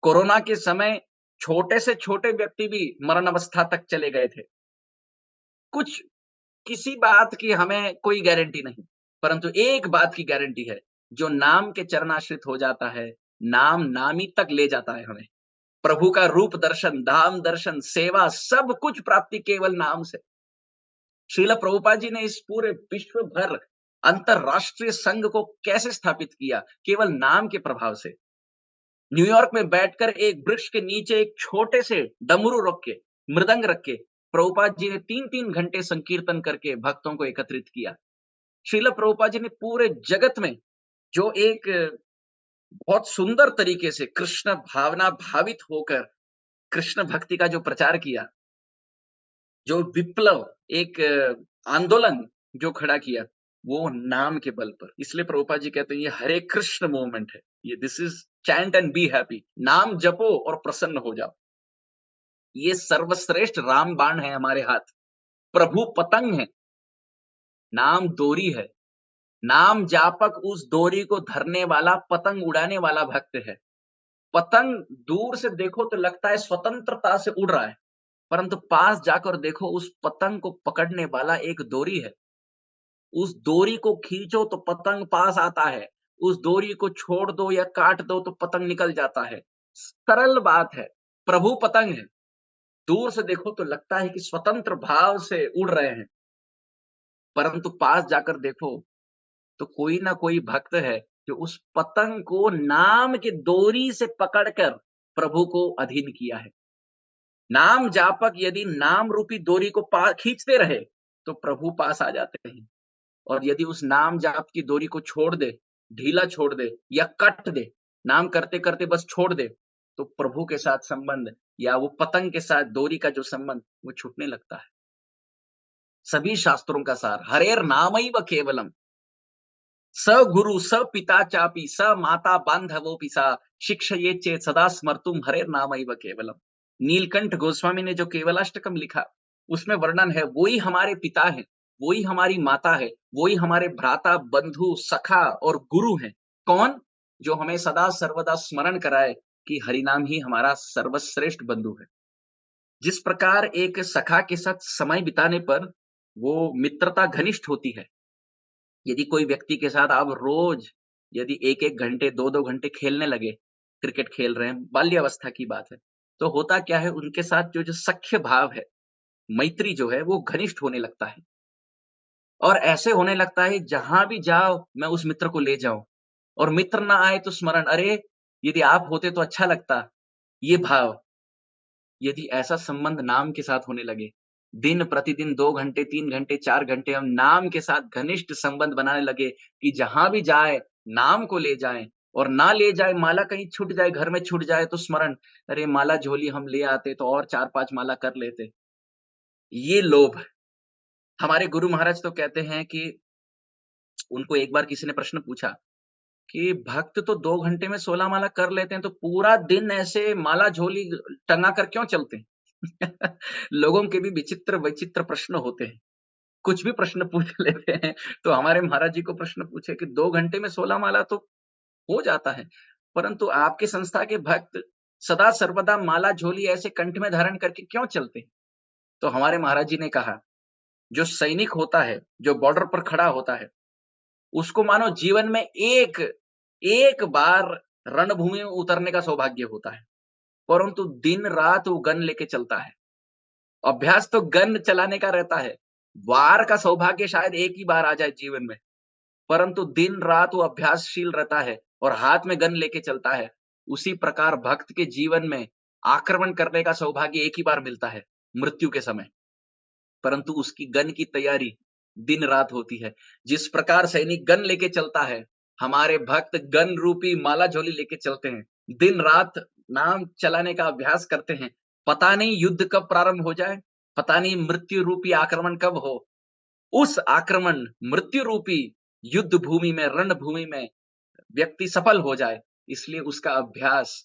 कोरोना के समय छोटे से छोटे व्यक्ति भी मरण अवस्था तक चले गए थे। कुछ किसी बात की हमें कोई गारंटी नहीं, परंतु एक बात की गारंटी है, जो नाम के चरणाश्रित हो जाता है, नाम नामी तक ले जाता है हमें। प्रभु का रूप दर्शन, धाम दर्शन, सेवा, सब कुछ प्राप्ति केवल नाम से। श्रील प्रभुपाद जी ने इस पूरे विश्व भर अंतरराष्ट्रीय संघ को कैसे स्थापित किया? केवल नाम के प्रभाव से। न्यूयॉर्क में बैठकर एक वृक्ष के नीचे एक छोटे से डमरू रख के, मृदंग रख के, प्रभुपाद जी ने 3-3 घंटे संकीर्तन करके भक्तों को एकत्रित किया। श्रील प्रभुपाद जी ने पूरे जगत में जो एक बहुत सुंदर तरीके से कृष्ण भावना भावित होकर कृष्ण भक्ति का जो प्रचार किया, जो विप्लव, एक आंदोलन जो खड़ा किया, वो नाम के बल पर। इसलिए प्रभुपाद जी कहते हैं ये हरे कृष्ण मूवमेंट है, ये this is chant and be happy, नाम जपो और प्रसन्न हो जाओ। ये सर्वश्रेष्ठ राम बाण है हमारे हाथ, प्रभु पतंग है, नाम डोरी है, नाम जापक उस डोरी को धरने वाला, पतंग उड़ाने वाला भक्त है। पतंग दूर से देखो तो लगता है स्वतंत्रता से उड़ रहा है, परंतु पास जाकर देखो उस पतंग को पकड़ने वाला एक डोरी है। उस डोरी को खींचो तो पतंग पास आता है, उस डोरी को छोड़ दो या काट दो तो पतंग निकल जाता है। सरल बात है, प्रभु पतंग है। दूर से देखो तो लगता है कि स्वतंत्र भाव से उड़ रहे हैं, परंतु पास जाकर देखो तो कोई ना कोई भक्त है जो उस पतंग को नाम के डोरी से पकड़कर प्रभु को अधीन किया है। नाम जापक यदि नाम रूपी डोरी को खींचते रहे तो प्रभु पास आ जाते हैं, और यदि उस नाम जाप की डोरी को छोड़ दे, ढीला छोड़ दे या कट दे, नाम करते करते बस छोड़ दे, तो प्रभु के साथ संबंध या वो पतंग के साथ डोरी का जो संबंध वो छूटने लगता है। सभी शास्त्रों का सार हरेर नामैव केवलम, स गुरु स पिता चापि स माता बांधवोपि सा शिक्षयेत् चेत् सदा स्मर्तुम हरेर नामैव केवलम। नीलकंठ गोस्वामी ने जो केवलाष्टकम लिखा उसमें वर्णन है, वही हमारे पिता है, वही हमारी माता है, वही हमारे भ्राता बंधु सखा और गुरु हैं। कौन? जो हमें सदा सर्वदा स्मरण कराए कि हरिनाम ही हमारा सर्वश्रेष्ठ बंधु है। जिस प्रकार एक सखा के साथ समय बिताने पर वो मित्रता घनिष्ठ होती है, यदि कोई व्यक्ति के साथ आप रोज यदि 1-1 घंटे 2-2 घंटे खेलने लगे, क्रिकेट खेल रहे हैं, बाल्यावस्था की बात है, तो होता क्या है, उनके साथ जो जो सख्य भाव है, मैत्री जो है वो घनिष्ठ होने लगता है। और ऐसे होने लगता है जहां भी जाओ मैं उस मित्र को ले जाऊं, और मित्र ना आए तो स्मरण, अरे यदि आप होते तो अच्छा लगता। ये भाव यदि ऐसा संबंध नाम के साथ होने लगे, दिन प्रतिदिन 2 घंटे 3 घंटे 4 घंटे हम नाम के साथ घनिष्ठ संबंध बनाने लगे कि जहां भी जाए नाम को ले जाएं, और ना ले जाए, माला कहीं छूट जाए, घर में छूट जाए तो स्मरण, अरे माला झोली हम ले आते तो और 4-5 माला कर लेते। ये लोभ। हमारे गुरु महाराज तो कहते हैं कि उनको एक बार किसी ने प्रश्न पूछा कि भक्त तो 2 घंटे में 16 माला कर लेते हैं, तो पूरा दिन ऐसे माला झोली टंगा कर क्यों चलते हैं? लोगों के भी विचित्र विचित्र प्रश्न होते हैं, कुछ भी प्रश्न पूछ लेते हैं। तो हमारे महाराज जी को प्रश्न पूछे कि 2 घंटे में 16 माला तो हो जाता है, परंतु आपके संस्था के भक्त सदा सर्वदा माला झोली ऐसे कंठ में धारण करके क्यों चलते हैं? तो हमारे महाराज जी ने कहा, जो सैनिक होता है, जो बॉर्डर पर खड़ा होता है, उसको मानो जीवन में एक एक बार रणभूमि में उतरने का सौभाग्य होता है, परंतु दिन रात वो गन लेके चलता है। अभ्यास तो गन चलाने का रहता है, वार का सौभाग्य शायद एक ही बार आ जाए जीवन में, परंतु दिन रात वो अभ्यासशील रहता है और हाथ में गन लेके चलता है। उसी प्रकार भक्त के जीवन में आक्रमण करने का सौभाग्य एक ही बार मिलता है, मृत्यु के समय, परंतु उसकी गन की तैयारी दिन रात होती है। जिस प्रकार सैनिक गन लेके चलता है, हमारे भक्त गन रूपी माला झोली लेके चलते हैं, दिन रात नाम चलाने का अभ्यास करते हैं। पता नहीं युद्ध कब प्रारंभ हो जाए, पता नहीं मृत्यु रूपी आक्रमण कब हो। उस आक्रमण मृत्यु रूपी युद्ध भूमि में, रणभूमि में व्यक्ति सफल हो जाए, इसलिए उसका अभ्यास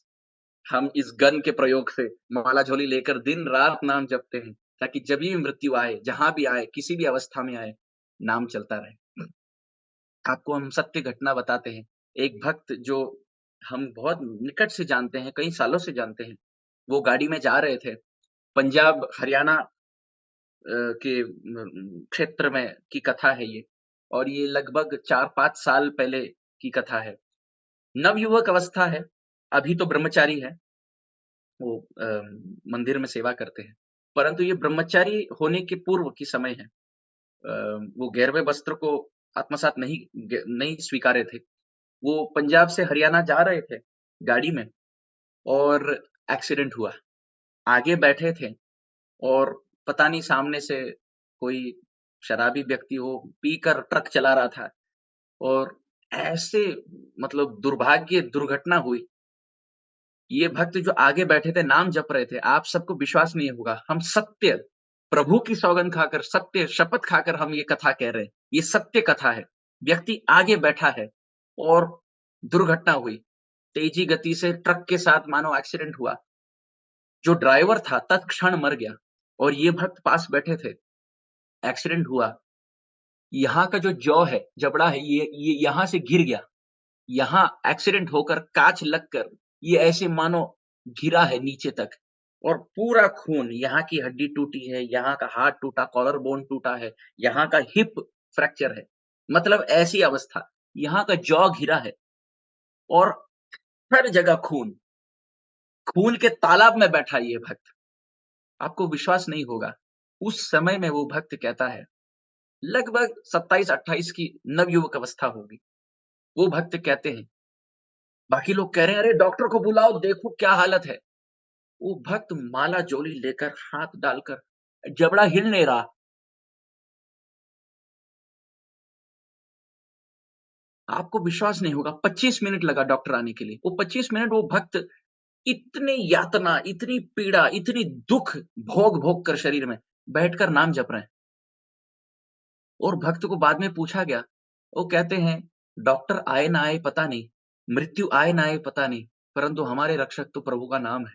हम इस गन के प्रयोग से माला झोली लेकर दिन रात नाम जपते हैं, ताकि जब भी मृत्यु आए, जहां भी आए, किसी भी अवस्था में आए, नाम चलता रहे। आपको हम सत्य घटना बताते हैं। एक भक्त जो हम बहुत निकट से जानते हैं, कई सालों से जानते हैं, वो गाड़ी में जा रहे थे। पंजाब हरियाणा के क्षेत्र में की कथा है ये, और ये लगभग 4-5 साल पहले की कथा है। नवयुवक अवस्था है, अभी तो ब्रह्मचारी है, वो मंदिर में सेवा करते हैं, परंतु ये ब्रह्मचारी होने के पूर्व की समय है। वो गैरवे वस्त्र को आत्मसात नहीं स्वीकारे थे। वो पंजाब से हरियाणा जा रहे थे गाड़ी में, और एक्सीडेंट हुआ। आगे बैठे थे और पता नहीं सामने से कोई शराबी व्यक्ति हो, पीकर ट्रक चला रहा था, और ऐसे मतलब दुर्भाग्य दुर्घटना हुई। ये भक्त जो आगे बैठे थे नाम जप रहे थे, आप सबको विश्वास नहीं होगा, हम सत्य प्रभु की सौगंध खाकर, सत्य शपथ खाकर हम ये कथा कह रहे हैं, ये सत्य कथा है। व्यक्ति आगे बैठा है और दुर्घटना हुई, तेजी गति से ट्रक के साथ मानो एक्सीडेंट हुआ। जो ड्राइवर था तत्क्षण मर गया, और ये भक्त पास बैठे थे। एक्सीडेंट हुआ, यहाँ का जो जौ है, जबड़ा है, ये यहाँ से गिर गया, यहाँ एक्सीडेंट होकर कांच लगकर ये ऐसे मानो गिरा है नीचे तक। और पूरा खून, यहाँ की हड्डी टूटी है, यहाँ का हाथ टूटा, कॉलर बोन टूटा है, यहाँ का हिप फ्रैक्चर है, मतलब ऐसी अवस्था, यहाँ का जॉ घिरा है और हर जगह खून, खून के तालाब में बैठा ये भक्त। आपको विश्वास नहीं होगा, उस समय में वो भक्त कहता है, लगभग 27-28 की नवयुवक अवस्था होगी। वो भक्त कहते हैं, बाकी लोग कह रहे हैं, अरे डॉक्टर को बुलाओ, देखो क्या हालत है। वो भक्त माला जोली लेकर हाथ डालकर, जबड़ा हिल नहीं रहा। आपको विश्वास नहीं होगा, 25 मिनट लगा डॉक्टर आने के लिए। वो 25 मिनट वो भक्त इतनी यातना, इतनी पीड़ा, इतनी दुख भोग भोग कर शरीर में बैठकर नाम जप रहे हैं। और भक्त को बाद में पूछा गया, वो कहते हैं, डॉक्टर आए ना आए पता नहीं, मृत्यु आए ना आए पता नहीं, परंतु हमारे रक्षक तो प्रभु का नाम है।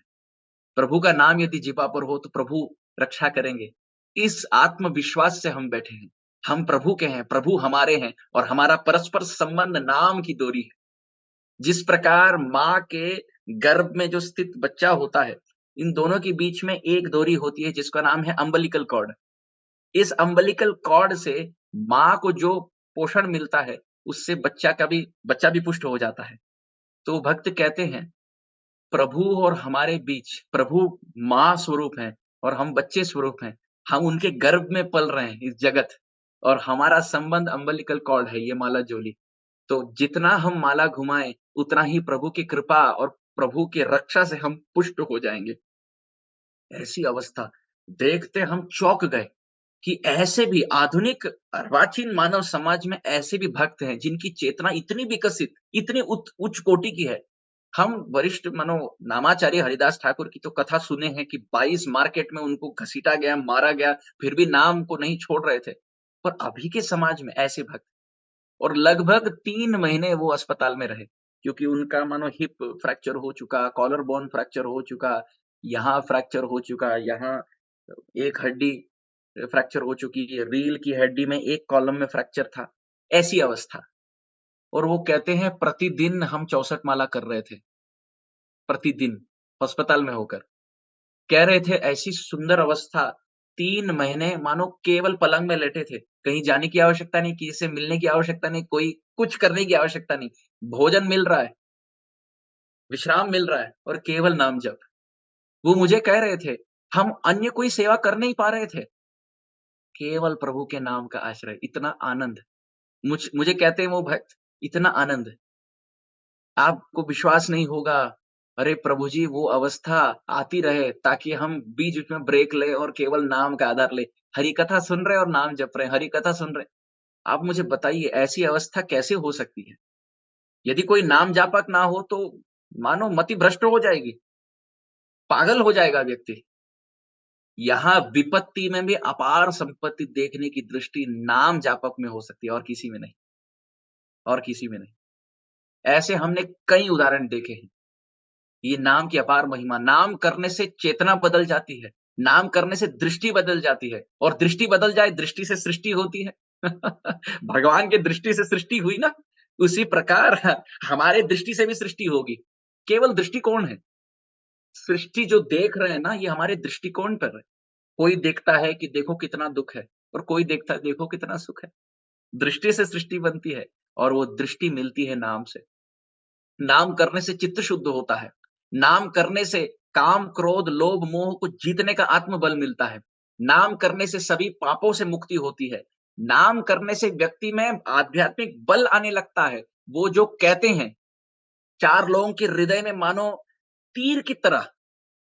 प्रभु का नाम यदि जीवा पर हो तो प्रभु रक्षा करेंगे। इस आत्मविश्वास से हम बैठे हैं। हम प्रभु के हैं, प्रभु हमारे हैं और हमारा परस्पर संबंध नाम की डोरी है। जिस प्रकार माँ के गर्भ में जो स्थित बच्चा होता है, इन दोनों के बीच में एक डोरी होती है जिसका नाम है अम्बिलिकल कॉर्ड। इस अम्बिलिकल कॉर्ड से माँ को जो पोषण मिलता है, उससे बच्चा भी पुष्ट हो जाता है। तो भक्त कहते हैं, प्रभु और हमारे बीच, प्रभु माँ स्वरूप हैं और हम बच्चे स्वरूप हैं। हम उनके गर्भ में पल रहे हैं इस जगत, और हमारा संबंध अम्बिलिकल कॉर्ड है, ये माला जोली। तो जितना हम माला घुमाएं, उतना ही प्रभु की कृपा और प्रभु की रक्षा से हम पुष्ट हो जाएंगे। ऐसी अवस्था देखते हम चौंक गए कि ऐसे भी आधुनिक अर्वाचीन मानव समाज में ऐसे भी भक्त हैं जिनकी चेतना इतनी विकसित, इतनी उच्च कोटि की है। हम वरिष्ठ मनो नामाचार्य हरिदास ठाकुर की तो कथा सुने हैं कि 22 मार्केट में उनको घसीटा गया, मारा गया, फिर भी नाम को नहीं छोड़ रहे थे। पर अभी के समाज में ऐसे भक्त, और लगभग 3 महीने वो अस्पताल में रहे, क्योंकि उनका मानो हिप फ्रैक्चर हो चुका, कॉलर बोन फ्रैक्चर हो चुका, यहाँ फ्रैक्चर हो चुका, यहाँ एक हड्डी फ्रैक्चर हो चुकी है, रील की हड्डी में एक कॉलम में फ्रैक्चर था, ऐसी अवस्था। और वो कहते हैं, प्रतिदिन हम 64 माला कर रहे थे, प्रतिदिन अस्पताल में होकर। कह रहे थे, ऐसी सुंदर अवस्था, 3 महीने मानो केवल पलंग में लेटे थे। कहीं जाने की आवश्यकता नहीं, किसी से मिलने की आवश्यकता नहीं, कोई कुछ करने की आवश्यकता नहीं। भोजन मिल रहा है, विश्राम मिल रहा है और केवल नाम जप। वो मुझे कह रहे थे, हम अन्य कोई सेवा कर नहीं पा रहे थे, केवल प्रभु के नाम का आश्रय, इतना आनंद। मुझे कहते हैं वो भक्त, इतना आनंद, आपको विश्वास नहीं होगा। अरे प्रभु जी, वो अवस्था आती रहे ताकि हम बीच-बीच में ब्रेक लें और केवल नाम का आधार लें। हरि कथा सुन रहे हैं और नाम जप रहे हैं, हरि कथा सुन रहे हैं। आप मुझे बताइए, ऐसी अवस्था कैसे हो सकती है? यदि कोई नाम जापक ना हो तो मानो मति भ्रष्ट हो जाएगी, पागल हो जाएगा व्यक्ति। यहाँ विपत्ति में भी अपार संपत्ति देखने की दृष्टि नाम जापक में हो सकती है, और किसी में नहीं, और किसी में नहीं। ऐसे हमने कई उदाहरण देखे हैं। ये नाम की अपार महिमा, नाम करने से चेतना बदल जाती है, नाम करने से दृष्टि बदल जाती है, और दृष्टि बदल जाए, दृष्टि से सृष्टि होती है। भगवान की दृष्टि से सृष्टि हुई ना, उसी प्रकार हमारे दृष्टि से भी सृष्टि होगी। केवल दृष्टिकोण है। सृष्टि जो देख रहे हैं ना, ये हमारे दृष्टिकोण पर है। कोई देखता है कि देखो कितना दुख है, और कोई देखता है देखो कितना सुख है। दृष्टि से सृष्टि बनती है, और वो दृष्टि मिलती है नाम से। नाम करने से चित्त शुद्ध होता है। नाम करने से काम, क्रोध, लोभ, मोह को जीतने का आत्मबल मिलता है। नाम करने से सभी पापों से मुक्ति होती है। नाम करने से व्यक्ति में आध्यात्मिक बल आने लगता है। वो जो कहते हैं, 4 लोगों के हृदय में मानो तीर की तरह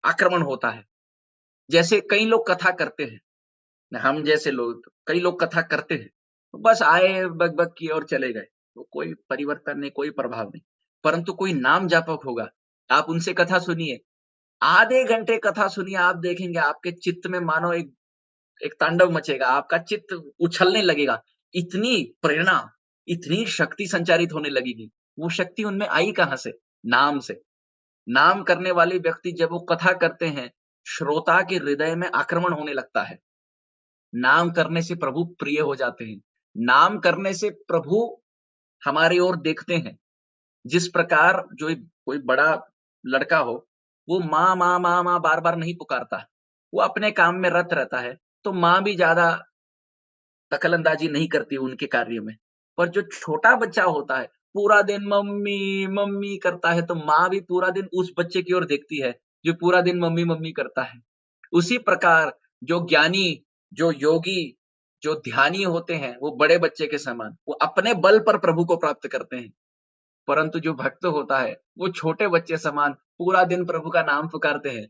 आक्रमण होता है। जैसे कई लोग कथा करते हैं, हम जैसे लोग, कई लोग कथा करते हैं, बस आए, बक-बक किए और चले गए। तो कोई परिवर्तन नहीं, कोई प्रभाव नहीं। परंतु कोई नाम जापक होगा, आप उनसे कथा सुनिए, आधे घंटे कथा सुनिए, आप देखेंगे आपके चित्त में मानो एक एक तांडव मचेगा, आपका चित्त उछलने लगेगा। इतनी प्रेरणा, इतनी शक्ति संचारित होने लगेगी। वो शक्ति उनमें आई कहाँ से? नाम से। नाम करने वाले व्यक्ति जब वो कथा करते हैं, श्रोता के हृदय में आक्रमण होने लगता है। नाम करने से प्रभु प्रिय हो जाते हैं। नाम करने से प्रभु हमारी ओर देखते हैं। जिस प्रकार जो एक कोई बड़ा लड़का हो, वो माँ माँ माँ माँ बार बार नहीं पुकारता, वो अपने काम में रत रहता है, तो माँ भी ज्यादा दखलंदाजी नहीं करती उनके कार्यों में। पर जो छोटा बच्चा होता है, पूरा दिन मम्मी, मम्मी करता है, तो माँ भी पूरा दिन उस बच्चे की ओर देखती है, जो पूरा दिन मम्मी, मम्मी करता है। उसी प्रकार जो ज्ञानी, जो योगी, जो ध्यानी होते हैं, वो बड़े बच्चे के समान, वो अपने बल पर प्रभु को प्राप्त करते हैं। परंतु जो भक्त होता है, वो छोटे बच्चे समान पूरा दिन प्रभु का नाम पुकारते हैं।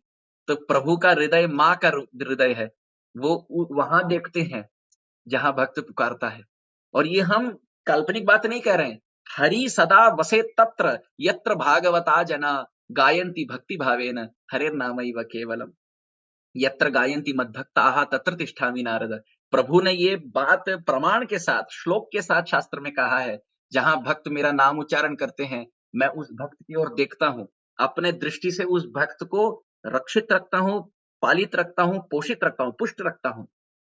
तो प्रभु का हृदय माँ का हृदय है। वो वहां देखते हैं जहां भक्त पुकारता है। और ये हम काल्पनिक बात नहीं कह रहे हैं। हरि सदा वसे तत्र यत्र भागवता जना गायन्ति भक्ति भावेन हरेर नामैव केवलम यत्र गायन्ति मद्भक्ताः तत्र तिष्ठामि नारद। प्रभु ने ये बात प्रमाण के साथ, श्लोक के साथ शास्त्र में कहा है, जहां भक्त मेरा नाम उच्चारण करते हैं, मैं उस भक्त की ओर देखता हूं, अपने दृष्टि से उस भक्त को रक्षित रखता हूं, पालित रखता हूं, पोषित रखता हूं, पुष्ट रखता हूं।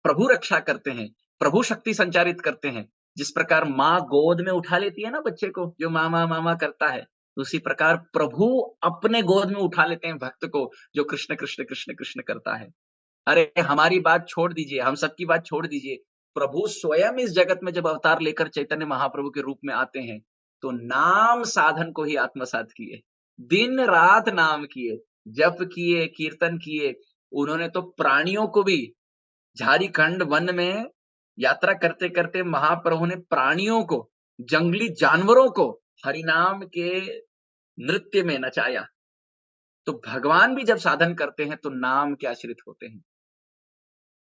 प्रभु रक्षा करते हैं, प्रभु शक्ति संचारित करते हैं। जिस प्रकार माँ गोद में उठा लेती है ना बच्चे को, जो मामा मामा करता है, उसी प्रकार प्रभु अपने गोद में उठा लेते हैं भक्त को, जो कृष्ण कृष्ण कृष्ण कृष्ण करता है। अरे हमारी बात छोड़ दीजिए, हम सबकी बात छोड़ दीजिए। प्रभु स्वयं इस जगत में जब अवतार लेकर चैतन्य महाप्रभु के रूप में आते हैं, तो नाम साधन को ही आत्मसात किए, दिन रात नाम किए, जप किए, कीर्तन किए। उन्होंने तो प्राणियों को भी, झारखंड वन में यात्रा करते करते महाप्रभु ने प्राणियों को, जंगली जानवरों को हरिनाम के नृत्य में नचाया। तो भगवान भी जब साधन करते हैं तो नाम के आश्रित होते हैं।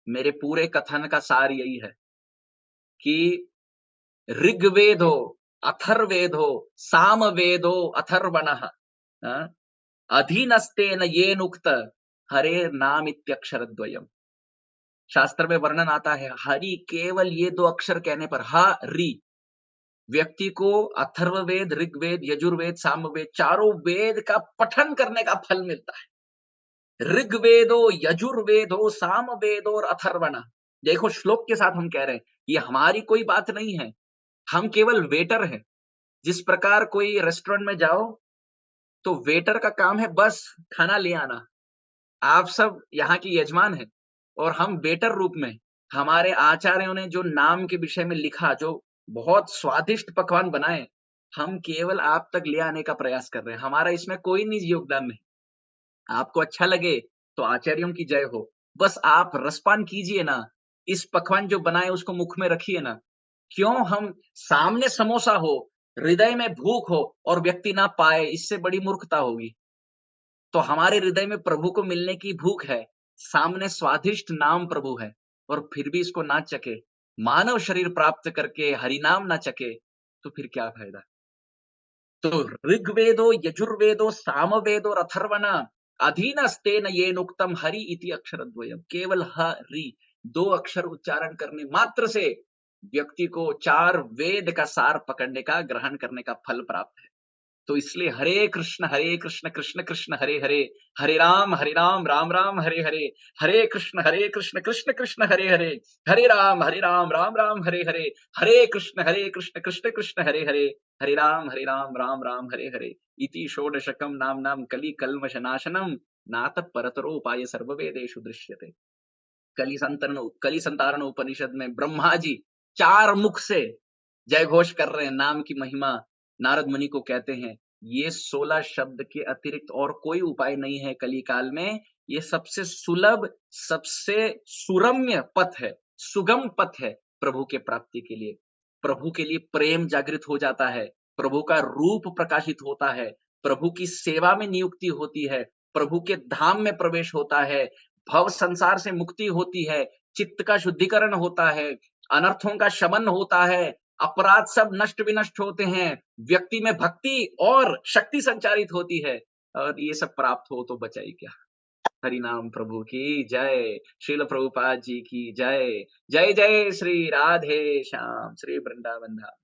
मेरे पूरे कथन का सार यही है कि ऋग्वेद हो, अथर्वेद हो, सामवेदो अथर्वणः, अधीनस्तेन येनुक्त हरे नाम इत्यक्षर द्वयम। शास्त्र में वर्णन आता है, हरि केवल ये दो अक्षर कहने पर, हरि, व्यक्ति को अथर्ववेद, ऋग्वेद, यजुर्वेद, सामवेद, चारों वेद का पठन करने का फल मिलता है। ऋग्वेदो, यजुर्वेदो, सामवेदो और अथर्वण। देखो श्लोक के साथ हम कह रहे हैं, ये हमारी कोई बात नहीं है, हम केवल वेटर हैं। जिस प्रकार कोई रेस्टोरेंट में जाओ तो वेटर का काम है बस खाना ले आना, आप सब यहाँ के यजमान हैं और हम वेटर रूप में, हमारे आचार्यों ने जो नाम के विषय में लिखा, जो बहुत स्वादिष्ट पकवान बनाए, हम केवल आप तक ले आने का प्रयास कर रहे हैं। हमारा इसमें कोई निजी योगदान नहीं। आपको अच्छा लगे तो आचार्यों की जय हो, बस आप रसपान कीजिए ना, इस पकवान जो बनाए उसको मुख में रखिए ना। क्यों हम सामने समोसा हो, हृदय में भूख हो और व्यक्ति ना पाए, इससे बड़ी मूर्खता होगी। तो हमारे हृदय में प्रभु को मिलने की भूख है, सामने स्वादिष्ट नाम प्रभु है, और फिर भी इसको ना चखे, मानव शरीर प्राप्त करके हरिनाम ना चखे, तो फिर क्या फायदा। तो ऋग्वेदो, यजुर्वेदो, सामवेदो और अथर्वण अधीनस्तेन येनुक्तम हरि इति अक्षरद्वयम। केवल हरि दो अक्षर उच्चारण करने मात्र से व्यक्ति को चार वेद का सार पकड़ने का, ग्रहण करने का फल प्राप्त है। तो इसलिए हरे कृष्ण कृष्ण कृष्ण हरे हरे, हरे राम राम राम हरे हरे, हरे कृष्ण कृष्ण कृष्ण हरे हरे, हरे राम राम राम हरे हरे, हरे कृष्ण कृष्ण कृष्ण हरे राम राम राम हरे हरे। इति षोडशकम नाम नाम कलि कल्मष नाशनम नात परतरोपाय सर्ववेदेषु दृश्यते। कलि संतारण उपनिषद में ब्रह्मा जी चार मुख से जय घोष कर रहे हैं, नाम की महिमा नारद मुनि को कहते हैं। ये 16 शब्द के अतिरिक्त और कोई उपाय नहीं है कली काल में। ये सबसे सुलभ, सबसे सुरम्य पथ है, सुगम पथ है प्रभु के प्राप्ति के लिए। प्रभु के लिए प्रेम जागृत हो जाता है, प्रभु का रूप प्रकाशित होता है, प्रभु की सेवा में नियुक्ति होती है, प्रभु के धाम में प्रवेश होता है, भव संसार से मुक्ति होती है, चित्त का शुद्धिकरण होता है, अनर्थों का शमन होता है, अपराध सब नष्ट विनष्ट होते हैं, व्यक्ति में भक्ति और शक्ति संचारित होती है, और ये सब प्राप्त हो तो बचाई क्या। हरि नाम प्रभु की जय, श्रील प्रभुपाद जी की जय। जय जय श्री राधे श्याम, श्री वृंदावन धाम।